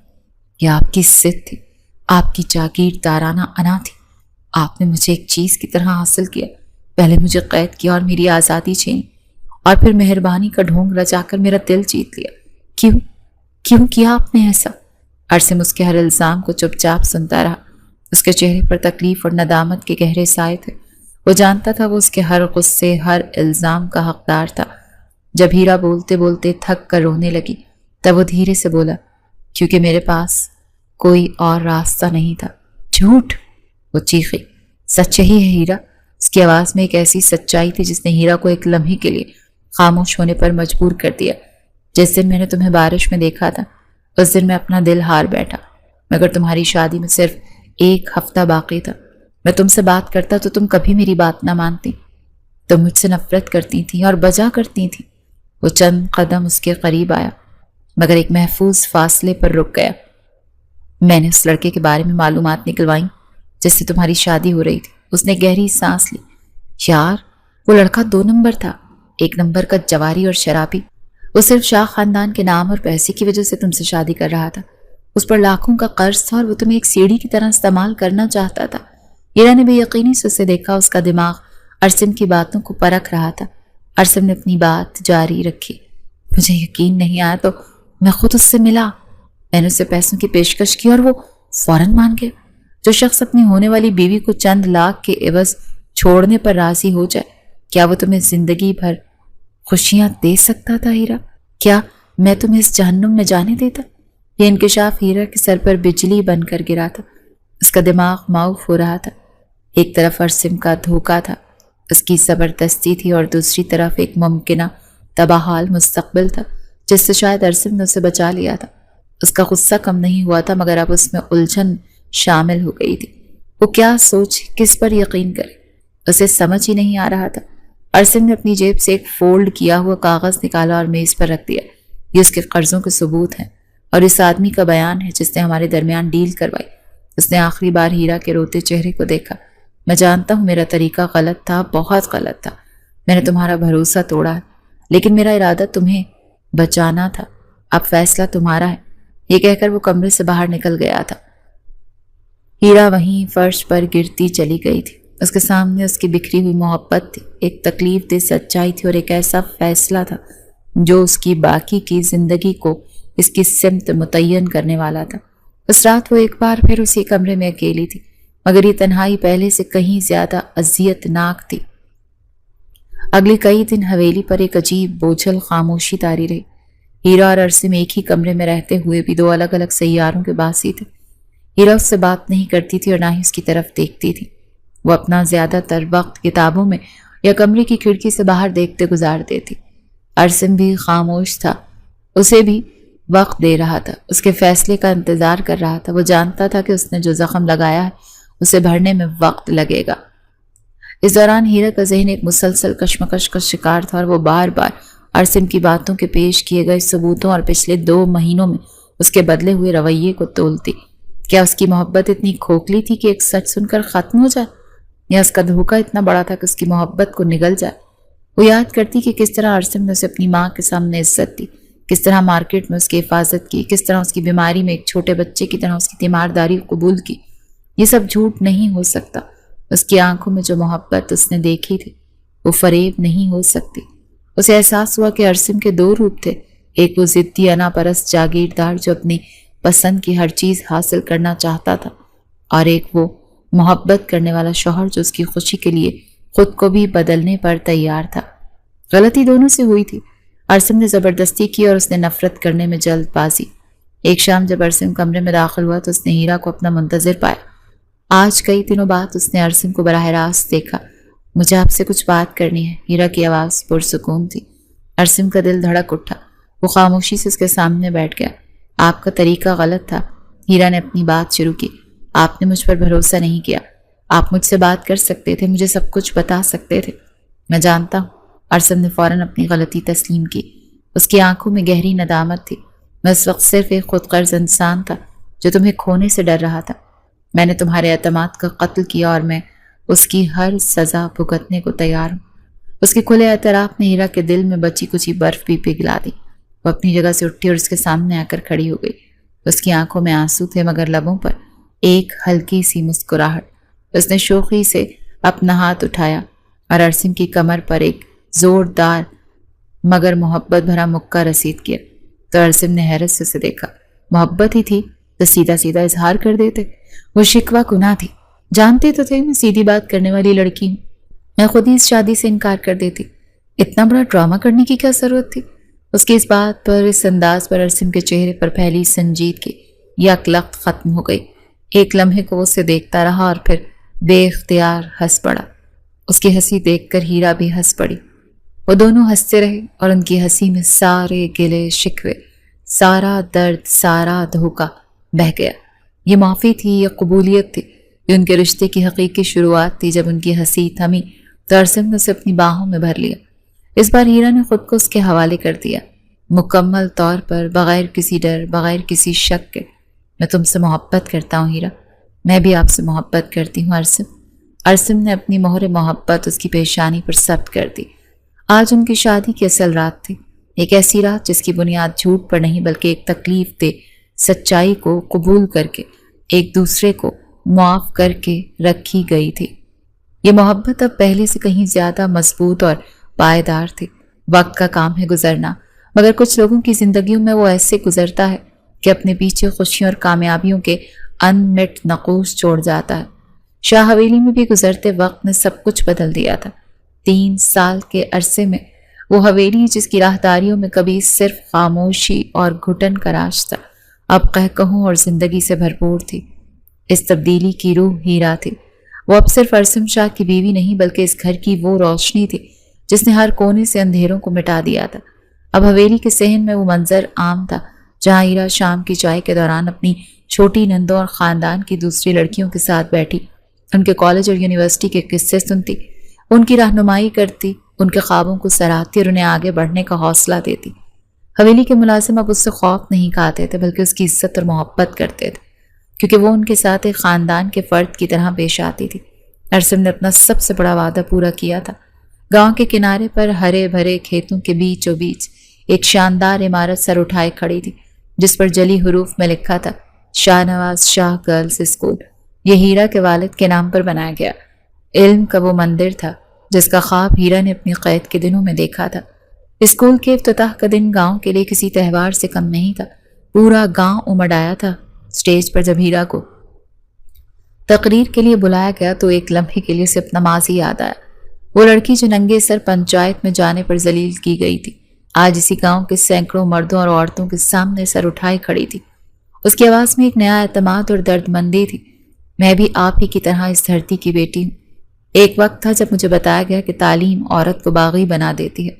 یہ آپ کی ضد تھی، آپ کی جاگیردارانہ انا تھی۔ آپ نے مجھے ایک چیز کی طرح حاصل کیا، پہلے مجھے قید کیا اور میری آزادی چھینی، اور پھر مہربانی کا ڈھونگ رچا کر میرا دل جیت لیا۔ کیوں کیا آپ نے ایسا؟ عرصم اس کے ہر الزام کو چپ چاپ سنتا رہا۔ اس کے چہرے پر تکلیف اور ندامت کے گہرے سائے تھے۔ وہ جانتا تھا وہ اس کے ہر غصے، ہر الزام کا حقدار تھا۔ جب ہیرا بولتے بولتے تھک کر رونے لگی تب وہ دھیرے سے بولا، کیونکہ میرے پاس کوئی اور راستہ نہیں تھا۔ جھوٹ! وہ چیخی۔ سچ ہی ہے ہیرا۔ اس کی آواز میں ایک ایسی سچائی تھی جس نے ہیرا کو ایک لمحے کے لیے خاموش ہونے پر مجبور کر دیا۔ جس دن میں نے تمہیں بارش میں دیکھا تھا اس دن میں اپنا دل ہار بیٹھا، مگر تمہاری شادی میں صرف ایک ہفتہ باقی تھا۔ میں تم سے بات کرتا تو تم کبھی میری بات نہ مانتی، تم مجھ سے نفرت کرتی تھیں اور بجا کرتی تھیں۔ وہ چند قدم اس کے قریب آیا مگر ایک محفوظ فاصلے پر رک گیا۔ میں نے اس لڑکے کے بارے میں معلومات نکلوائیں جس سے تمہاری شادی ہو رہی تھی۔ اس نے گہری سانس لی۔ یار، وہ لڑکا 2 نمبر تھا، 1 نمبر کا جواری اور شرابی۔ وہ صرف شاہ خاندان کے نام اور پیسے کی وجہ سے تم سے شادی کر رہا تھا۔ اس پر لاکھوں کا قرض تھا اور وہ تمہیں ایک سیڑھی کی طرح استعمال کرنا چاہتا تھا۔ ہیرا نے بے یقینی سے اسے دیکھا۔ اس کا دماغ عرصم کی باتوں کو پرکھ رہا تھا۔ عرصم نے اپنی بات جاری رکھی۔ مجھے یقین نہیں آیا تو میں خود اس سے ملا۔ میں نے اسے پیسوں کی پیشکش کی اور وہ فوراً مان گیا۔ جو شخص اپنی ہونے والی بیوی کو چند لاکھ کے عوض چھوڑنے پر راضی ہو جائے، کیا وہ تمہیں زندگی بھر خوشیاں دے سکتا تھا ہیرا؟ کیا میں تمہیں اس جہنم میں جانے دیتا؟ یہ انکشاف ہیرا کے سر پر بجلی بن کر گرا تھا۔ اس کا دماغ معاف ہو رہا تھا۔ ایک طرف عرصم کا دھوکہ تھا، اس کی زبردستی تھی، اور دوسری طرف ایک ممکنہ تباہال مستقبل تھا جس سے شاید عرصم نے اسے بچا لیا تھا۔ اس کا غصہ کم نہیں ہوا تھا مگر اب اس میں الجھن شامل ہو گئی تھی۔ وہ کیا سوچ، کس پر یقین کرے، اسے سمجھ ہی نہیں آ رہا تھا۔ عرصم نے اپنی جیب سے ایک فولڈ کیا ہوا کاغذ نکالا اور میز پر رکھ دیا۔ یہ اس کے قرضوں کے ثبوت ہیں اور اس آدمی کا بیان ہے جس نے ہمارے درمیان ڈیل کروائی۔ اس نے آخری بار ہیرا کے روتے چہرے کو دیکھا۔ میں جانتا ہوں میرا طریقہ غلط تھا، بہت غلط تھا۔ میں نے تمہارا بھروسہ توڑا ہے، لیکن میرا ارادہ تمہیں بچانا تھا۔ اب فیصلہ تمہارا ہے۔ یہ کہہ کر وہ کمرے سے باہر نکل گیا تھا۔ ہیرا وہیں فرش پر گرتی چلی گئی تھی۔ اس کے سامنے اس کی بکھری ہوئی محبت تھی، ایک تکلیف دہ سچائی تھی اور ایک ایسا فیصلہ تھا جو اس کی باقی کی زندگی کو اس کی سمت متعین کرنے والا تھا۔ اس رات وہ ایک بار پھر اسی کمرے میں اکیلی تھی، مگر یہ تنہائی پہلے سے کہیں زیادہ اذیت ناک تھی۔ اگلے کئی دن حویلی پر ایک عجیب بوجھل خاموشی طاری رہی۔ ہیرا اور عرصم ایک ہی کمرے میں رہتے ہوئے بھی 2 الگ الگ سیاروں کے باسی تھے۔ ہیرا اس سے بات نہیں کرتی تھی اور نہ ہی اس کی طرف دیکھتی تھی۔ وہ اپنا زیادہ تر وقت کتابوں میں یا کمرے کی کھڑکی سے باہر دیکھتے گزار دیتی۔ عرصم بھی خاموش تھا، اسے بھی وقت دے رہا تھا، اس کے فیصلے کا انتظار کر رہا تھا۔ وہ جانتا تھا کہ اس نے جو زخم لگایا ہے اسے بھرنے میں وقت لگے گا۔ اس دوران ہیرا کا ذہن ایک مسلسل کشمکش کا شکار تھا اور وہ بار بار عرصم کی باتوں کے پیش کیے گئے ثبوتوں اور پچھلے 2 مہینوں میں اس کے بدلے ہوئے رویے کو تولتی۔ کیا اس کی محبت اتنی کھوکھلی تھی کہ ایک سچ سن کر ختم ہو جائے، یا اس کا دھوکہ اتنا بڑا تھا کہ اس کی محبت کو نگل جائے؟ وہ یاد کرتی کہ کس طرح عرصم نے اسے اپنی ماں کے سامنے عزت دی، کس طرح مارکیٹ میں اس کی حفاظت کی، کس طرح اس کی بیماری میں ایک چھوٹے بچے کی طرح اس کی تیمارداری قبول کی۔ یہ سب جھوٹ نہیں ہو سکتا۔ اس کی آنکھوں میں جو محبت اس نے دیکھی تھی وہ فریب نہیں ہو سکتی۔ اسے احساس ہوا کہ عرصم کے 2 روپ تھے، ایک وہ ضدی انا پرست جاگیردار جو اپنی پسند کی ہر چیز حاصل کرنا چاہتا تھا، اور ایک وہ محبت کرنے والا شوہر جو اس کی خوشی کے لیے خود کو بھی بدلنے پر تیار تھا۔ غلطی دونوں سے ہوئی تھی۔ عرصم نے زبردستی کی اور اس نے نفرت کرنے میں جلد بازی۔ ایک شام جب عرصم کمرے میں داخل ہوا تو اس نے ہیرا کو اپنا منتظر پایا۔ آج کئی دنوں بعد اس نے عرصم کو براہ راست دیکھا۔ مجھے آپ سے کچھ بات کرنی ہے، ہیرا کی آواز پرسکون تھی۔ عرصم کا دل دھڑک اٹھا۔ وہ خاموشی سے اس کے سامنے بیٹھ گیا۔ آپ کا طریقہ غلط تھا، ہیرا نے اپنی بات شروع کی۔ آپ نے مجھ پر بھروسہ نہیں کیا۔ آپ مجھ سے بات کر سکتے تھے، مجھے سب کچھ بتا سکتے تھے۔ میں جانتا ہوں۔ عرصم نے فوراً اپنی غلطی تسلیم کی۔ اس کی آنکھوں میں گہری ندامت تھی۔ میں اس وقت صرف ایک خود غرض انسان تھا جو تمہیں کھونے سے ڈر رہا تھا۔ میں نے تمہارے اعتماد کا قتل کیا اور میں اس کی ہر سزا بھگتنے کو تیار ہوں۔ اس کے کھلے اعتراف نے ہیرا کے دل میں بچی کچی برف بھی پگھلا دی۔ وہ اپنی جگہ سے اٹھی اور اس کے سامنے آ کر کھڑی ہو گئی۔ اس کی آنکھوں میں آنسو تھے مگر لبوں پر ایک ہلکی سی مسکراہٹ۔ اس نے شوخی سے اپنا ہاتھ اٹھایا اور ارسم کی کمر پر ایک زوردار مگر محبت بھرا مکہ رسید کیا تو ارسم نے حیرت سے اسے دیکھا۔ محبت ہی تھی تو سیدھا سیدھا اظہار کر دیتے۔ وہ شکوہ گناہ تھی۔ جانتے تو تھے میں سیدھی بات کرنے والی لڑکی ہوں، میں خود ہی اس شادی سے انکار کر دیتی۔ اتنا بڑا ڈرامہ کرنے کی کیا ضرورت تھی؟ اس کی اس بات پر، اس انداز پر ارسم کے چہرے پر پھیلی سنجیدگی یک لخت ختم ہو گئی۔ ایک لمحے کو اسے دیکھتا رہا اور پھر بے اختیار ہنس پڑا۔ اس کی ہنسی دیکھ کر ہیرا بھی ہنس پڑی۔ وہ دونوں ہنستے رہے اور ان کی ہنسی میں سارے گلے شکوے، سارا درد، سارا دھوکہ بہہ گیا۔ یہ معافی تھی، یہ قبولیت تھی، یہ ان کے رشتے کی حقیقی شروعات تھی۔ جب ان کی ہنسی تھمی تو ارسم نے اسے اپنی باہوں میں بھر لیا۔ اس بار ہیرا نے خود کو اس کے حوالے کر دیا، مکمل طور پر، بغیر کسی ڈر، بغیر کسی شک کے۔ میں تم سے محبت کرتا ہوں ہیرا، میں بھی آپ سے محبت کرتی ہوں ارسم۔ ارسم نے اپنی مہر محبت اس کی پیشانی پر ثبت کر دی۔ آج ان کی شادی کی اصل رات تھی، ایک ایسی رات جس کی بنیاد جھوٹ پر نہیں بلکہ ایک تکلیف دہ سچائی کو قبول کر کے، ایک دوسرے کو معاف کر کے رکھی گئی تھی۔ یہ محبت اب پہلے سے کہیں زیادہ مضبوط اور پائیدار تھی۔ وقت کا کام ہے گزرنا، مگر کچھ لوگوں کی زندگیوں میں وہ ایسے گزرتا ہے کہ اپنے پیچھے خوشیوں اور کامیابیوں کے انمٹ نقوش چھوڑ جاتا ہے۔ شاہ حویلی میں بھی گزرتے وقت نے سب کچھ بدل دیا تھا۔ 3 سال کے عرصے میں وہ حویلی جس کی راہداریوں میں کبھی صرف خاموشی اور گھٹن کا راج تھا، اب قہقہوں اور زندگی سے بھرپور تھی۔ اس تبدیلی کی روح ہیرا تھی۔ وہ اب صرف ارسم شاہ کی بیوی نہیں بلکہ اس گھر کی وہ روشنی تھی جس نے ہر کونے سے اندھیروں کو مٹا دیا تھا۔ اب حویلی کے صحن میں وہ منظر عام تھا جہاں ہیرا شام کی چائے کے دوران اپنی چھوٹی نندوں اور خاندان کی دوسری لڑکیوں کے ساتھ بیٹھی ان کے کالج اور یونیورسٹی کے قصے سنتی، ان کی رہنمائی کرتی، ان کے خوابوں کو سراہتی اور انہیں آگے بڑھنے کا حوصلہ دیتی۔ حویلی کے ملازم اب اس سے خوف نہیں کھاتے تھے بلکہ اس کی عزت اور محبت کرتے تھے، کیونکہ وہ ان کے ساتھ ایک خاندان کے فرد کی طرح پیش آتی تھی۔ ارسم نے اپنا سب سے بڑا وعدہ پورا کیا تھا۔ گاؤں کے کنارے پر ہرے بھرے کھیتوں کے بیچوں بیچ ایک شاندار عمارت سر اٹھائے کھڑی تھی جس پر جلی حروف میں لکھا تھا شاہ نواز شاہ گرلز اسکول۔ یہ ہیرا کے والد کے نام پر بنایا گیا علم کا وہ مندر تھا جس کا خواب ہیرا نے اپنی قید کے دنوں میں دیکھا تھا۔ اسکول کے افتتاح کا دن گاؤں کے لیے کسی تہوار سے کم نہیں تھا۔ پورا گاؤں امڑ آیا تھا۔ اسٹیج پر جب ہیرا کو تقریر کے لیے بلایا گیا تو ایک لمحے کے لیے اسے اپنا ماضی یاد آیا۔ وہ لڑکی جو ننگے سر پنچایت میں جانے پر ذلیل کی گئی تھی، آج اسی گاؤں کے سینکڑوں مردوں اور عورتوں کے سامنے سر اٹھائے کھڑی تھی۔ اس کی آواز میں ایک نیا اعتماد اور درد مندی تھی۔ میں بھی آپ ہی کی طرح اس دھرتی کی بیٹی ہوں۔ ایک وقت تھا جب مجھے بتایا گیا کہ تعلیم عورت کو باغی بنا دیتی ہے،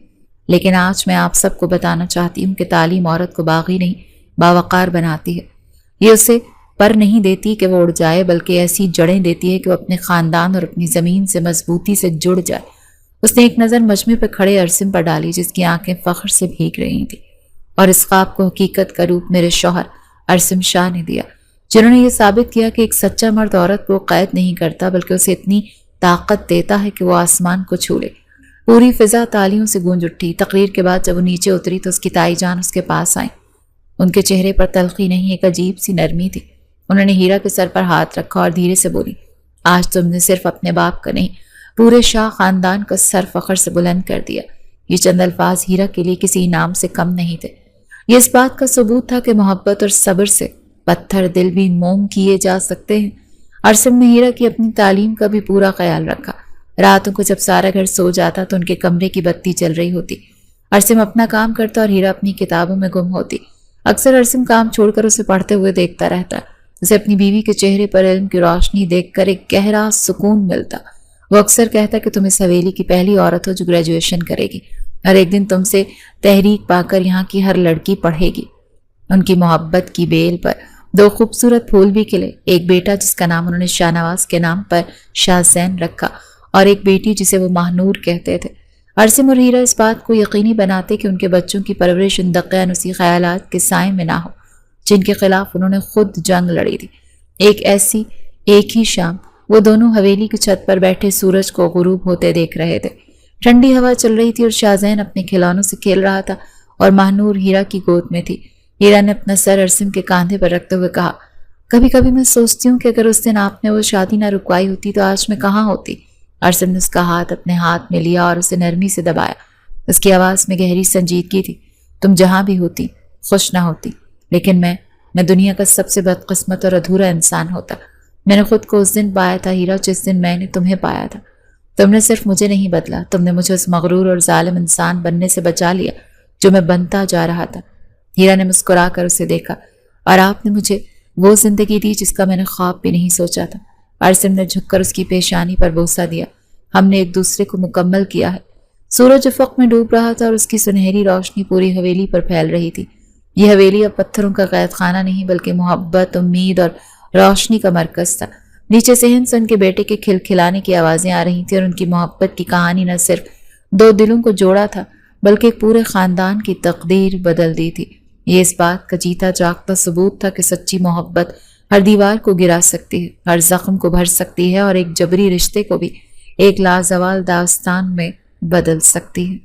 لیکن آج میں آپ سب کو بتانا چاہتی ہوں کہ تعلیم عورت کو باغی نہیں، باوقار بناتی ہے۔ یہ اسے پر نہیں دیتی کہ وہ اڑ جائے بلکہ ایسی جڑیں دیتی ہے کہ وہ اپنے خاندان اور اپنی زمین سے مضبوطی سے جڑ جائے۔ اس نے ایک نظر مجمع پہ کھڑے ارسم پر ڈالی جس کی آنکھیں فخر سے بھیگ رہی تھیں، اور اس خواب کو حقیقت کا روپ میرے شوہر ارسم شاہ نے دیا، جنہوں نے یہ ثابت کیا کہ ایک سچا مرد عورت کو قید نہیں کرتا بلکہ اسے اتنی طاقت دیتا ہے کہ وہ آسمان کو چھو لے۔ پوری فضا تالیوں سے گونج اٹھی۔ تقریر کے بعد جب وہ نیچے اتری تو اس کی تائی جان اس کے پاس آئیں۔ ان کے چہرے پر تلخی نہیں، ایک عجیب سی نرمی تھی۔ انہوں نے ہیرا کے سر پر ہاتھ رکھا اور دھیرے سے بولی، آج تم نے صرف اپنے باپ کا نہیں، پورے شاہ خاندان کا سر فخر سے بلند کر دیا۔ یہ چند الفاظ ہیرا کے لیے کسی انعام سے کم نہیں تھے۔ یہ اس بات کا ثبوت تھا کہ محبت اور صبر سے پتھر دل بھی موم کیے جا سکتے ہیں۔ ارسم نے ہیرا کی اپنی تعلیم کا بھی پورا خیال رکھا۔ راتوں کو جب سارا گھر سو جاتا تو ان کے کمرے کی بتی چل رہی ہوتی۔ ارسم اپنا کام کرتا اور ہیرا اپنی کتابوں میں گم ہوتی۔ اکثر ارسم کام چھوڑ کر اسے پڑھتے ہوئے دیکھتا رہتا۔ اسے اپنی بیوی کے چہرے پر علم کی روشنی دیکھ کر ایک گہرا سکون ملتا۔ وہ اکثر کہتا کہ تم اس حویلی کی پہلی عورت ہو جو گریجویشن کرے گی، اور ایک دن تم سے تحریک پا کر یہاں کی ہر لڑکی پڑھے گی۔ ان کی محبت کی بیل پر 2 خوبصورت پھول بھی کھلے، ایک بیٹا جس کا نام انہوں نے شاہ نواز کے نام پر شاہ زین رکھا، اور ایک بیٹی جسے وہ ماہنور کہتے تھے۔ عاصم اور ہیرا اس بات کو یقینی بناتے کہ ان کے بچوں کی پرورش ان دقیقاً اسی خیالات کے سائے میں نہ ہو جن کے خلاف انہوں نے خود جنگ لڑی تھی۔ ایک ہی شام وہ دونوں حویلی کی چھت پر بیٹھے سورج کو غروب ہوتے دیکھ رہے تھے۔ ٹھنڈی ہوا چل رہی تھی اور شاہزین اپنے کھلونوں سے کھیل رہا تھا اور ماہنور ہیرا کی گود میں تھی۔ ہیرا نے اپنا سر عاصم کے کاندھے پر رکھتے ہوئے کہا، کبھی کبھی میں سوچتی ہوں کہ اگر اس دن آپ نے وہ شادی نہ رکوائی ہوتی تو آج میں کہاں ہوتی۔ عاصم نے اس کا ہاتھ اپنے ہاتھ میں لیا اور اسے نرمی سے دبایا۔ اس کی آواز میں گہری سنجیدگی تھی۔ تم جہاں بھی ہوتی خوش نہ ہوتی، لیکن میں دنیا کا سب سے بدقسمت اور ادھورا انسان ہوتا۔ میں نے خود کو اس دن پایا تھا ہیرا جس دن میں نے تمہیں پایا تھا۔ تم نے صرف مجھے نہیں بدلا، تم نے مجھے اس مغرور اور ظالم انسان بننے سے بچا لیا جو میں بنتا جا رہا تھا۔ ہیرا نے مسکرا کر اسے دیکھا، اور آپ نے مجھے وہ زندگی دی جس کا میں نے خواب بھی نہیں سوچا تھا۔ عاصم نے جھک کر اس کی پیشانی پر بوسہ دیا۔ ہم نے ایک دوسرے کو مکمل کیا ہے۔ سورج افق میں ڈوب رہا تھا اور اس کی سنہری روشنی پوری حویلی پر پھیل رہی تھی۔ یہ حویلی اب پتھروں کا قید خانہ نہیں بلکہ محبت، امید اور روشنی کا مرکز تھا۔ نیچے سے ہند سے ان کے بیٹے کے کھلکھلانے کی آوازیں آ رہی تھیں اور ان کی محبت کی کہانی نہ صرف دو دلوں کو جوڑا تھا بلکہ ایک پورے خاندان کی تقدیر بدل دی تھی۔ یہ اس بات کا جیتا جاگتا ثبوت تھا کہ سچی محبت ہر دیوار کو گرا سکتی ہے، ہر زخم کو بھر سکتی ہے اور ایک جبری رشتے کو بھی ایک لازوال داستان میں بدل سکتی ہے۔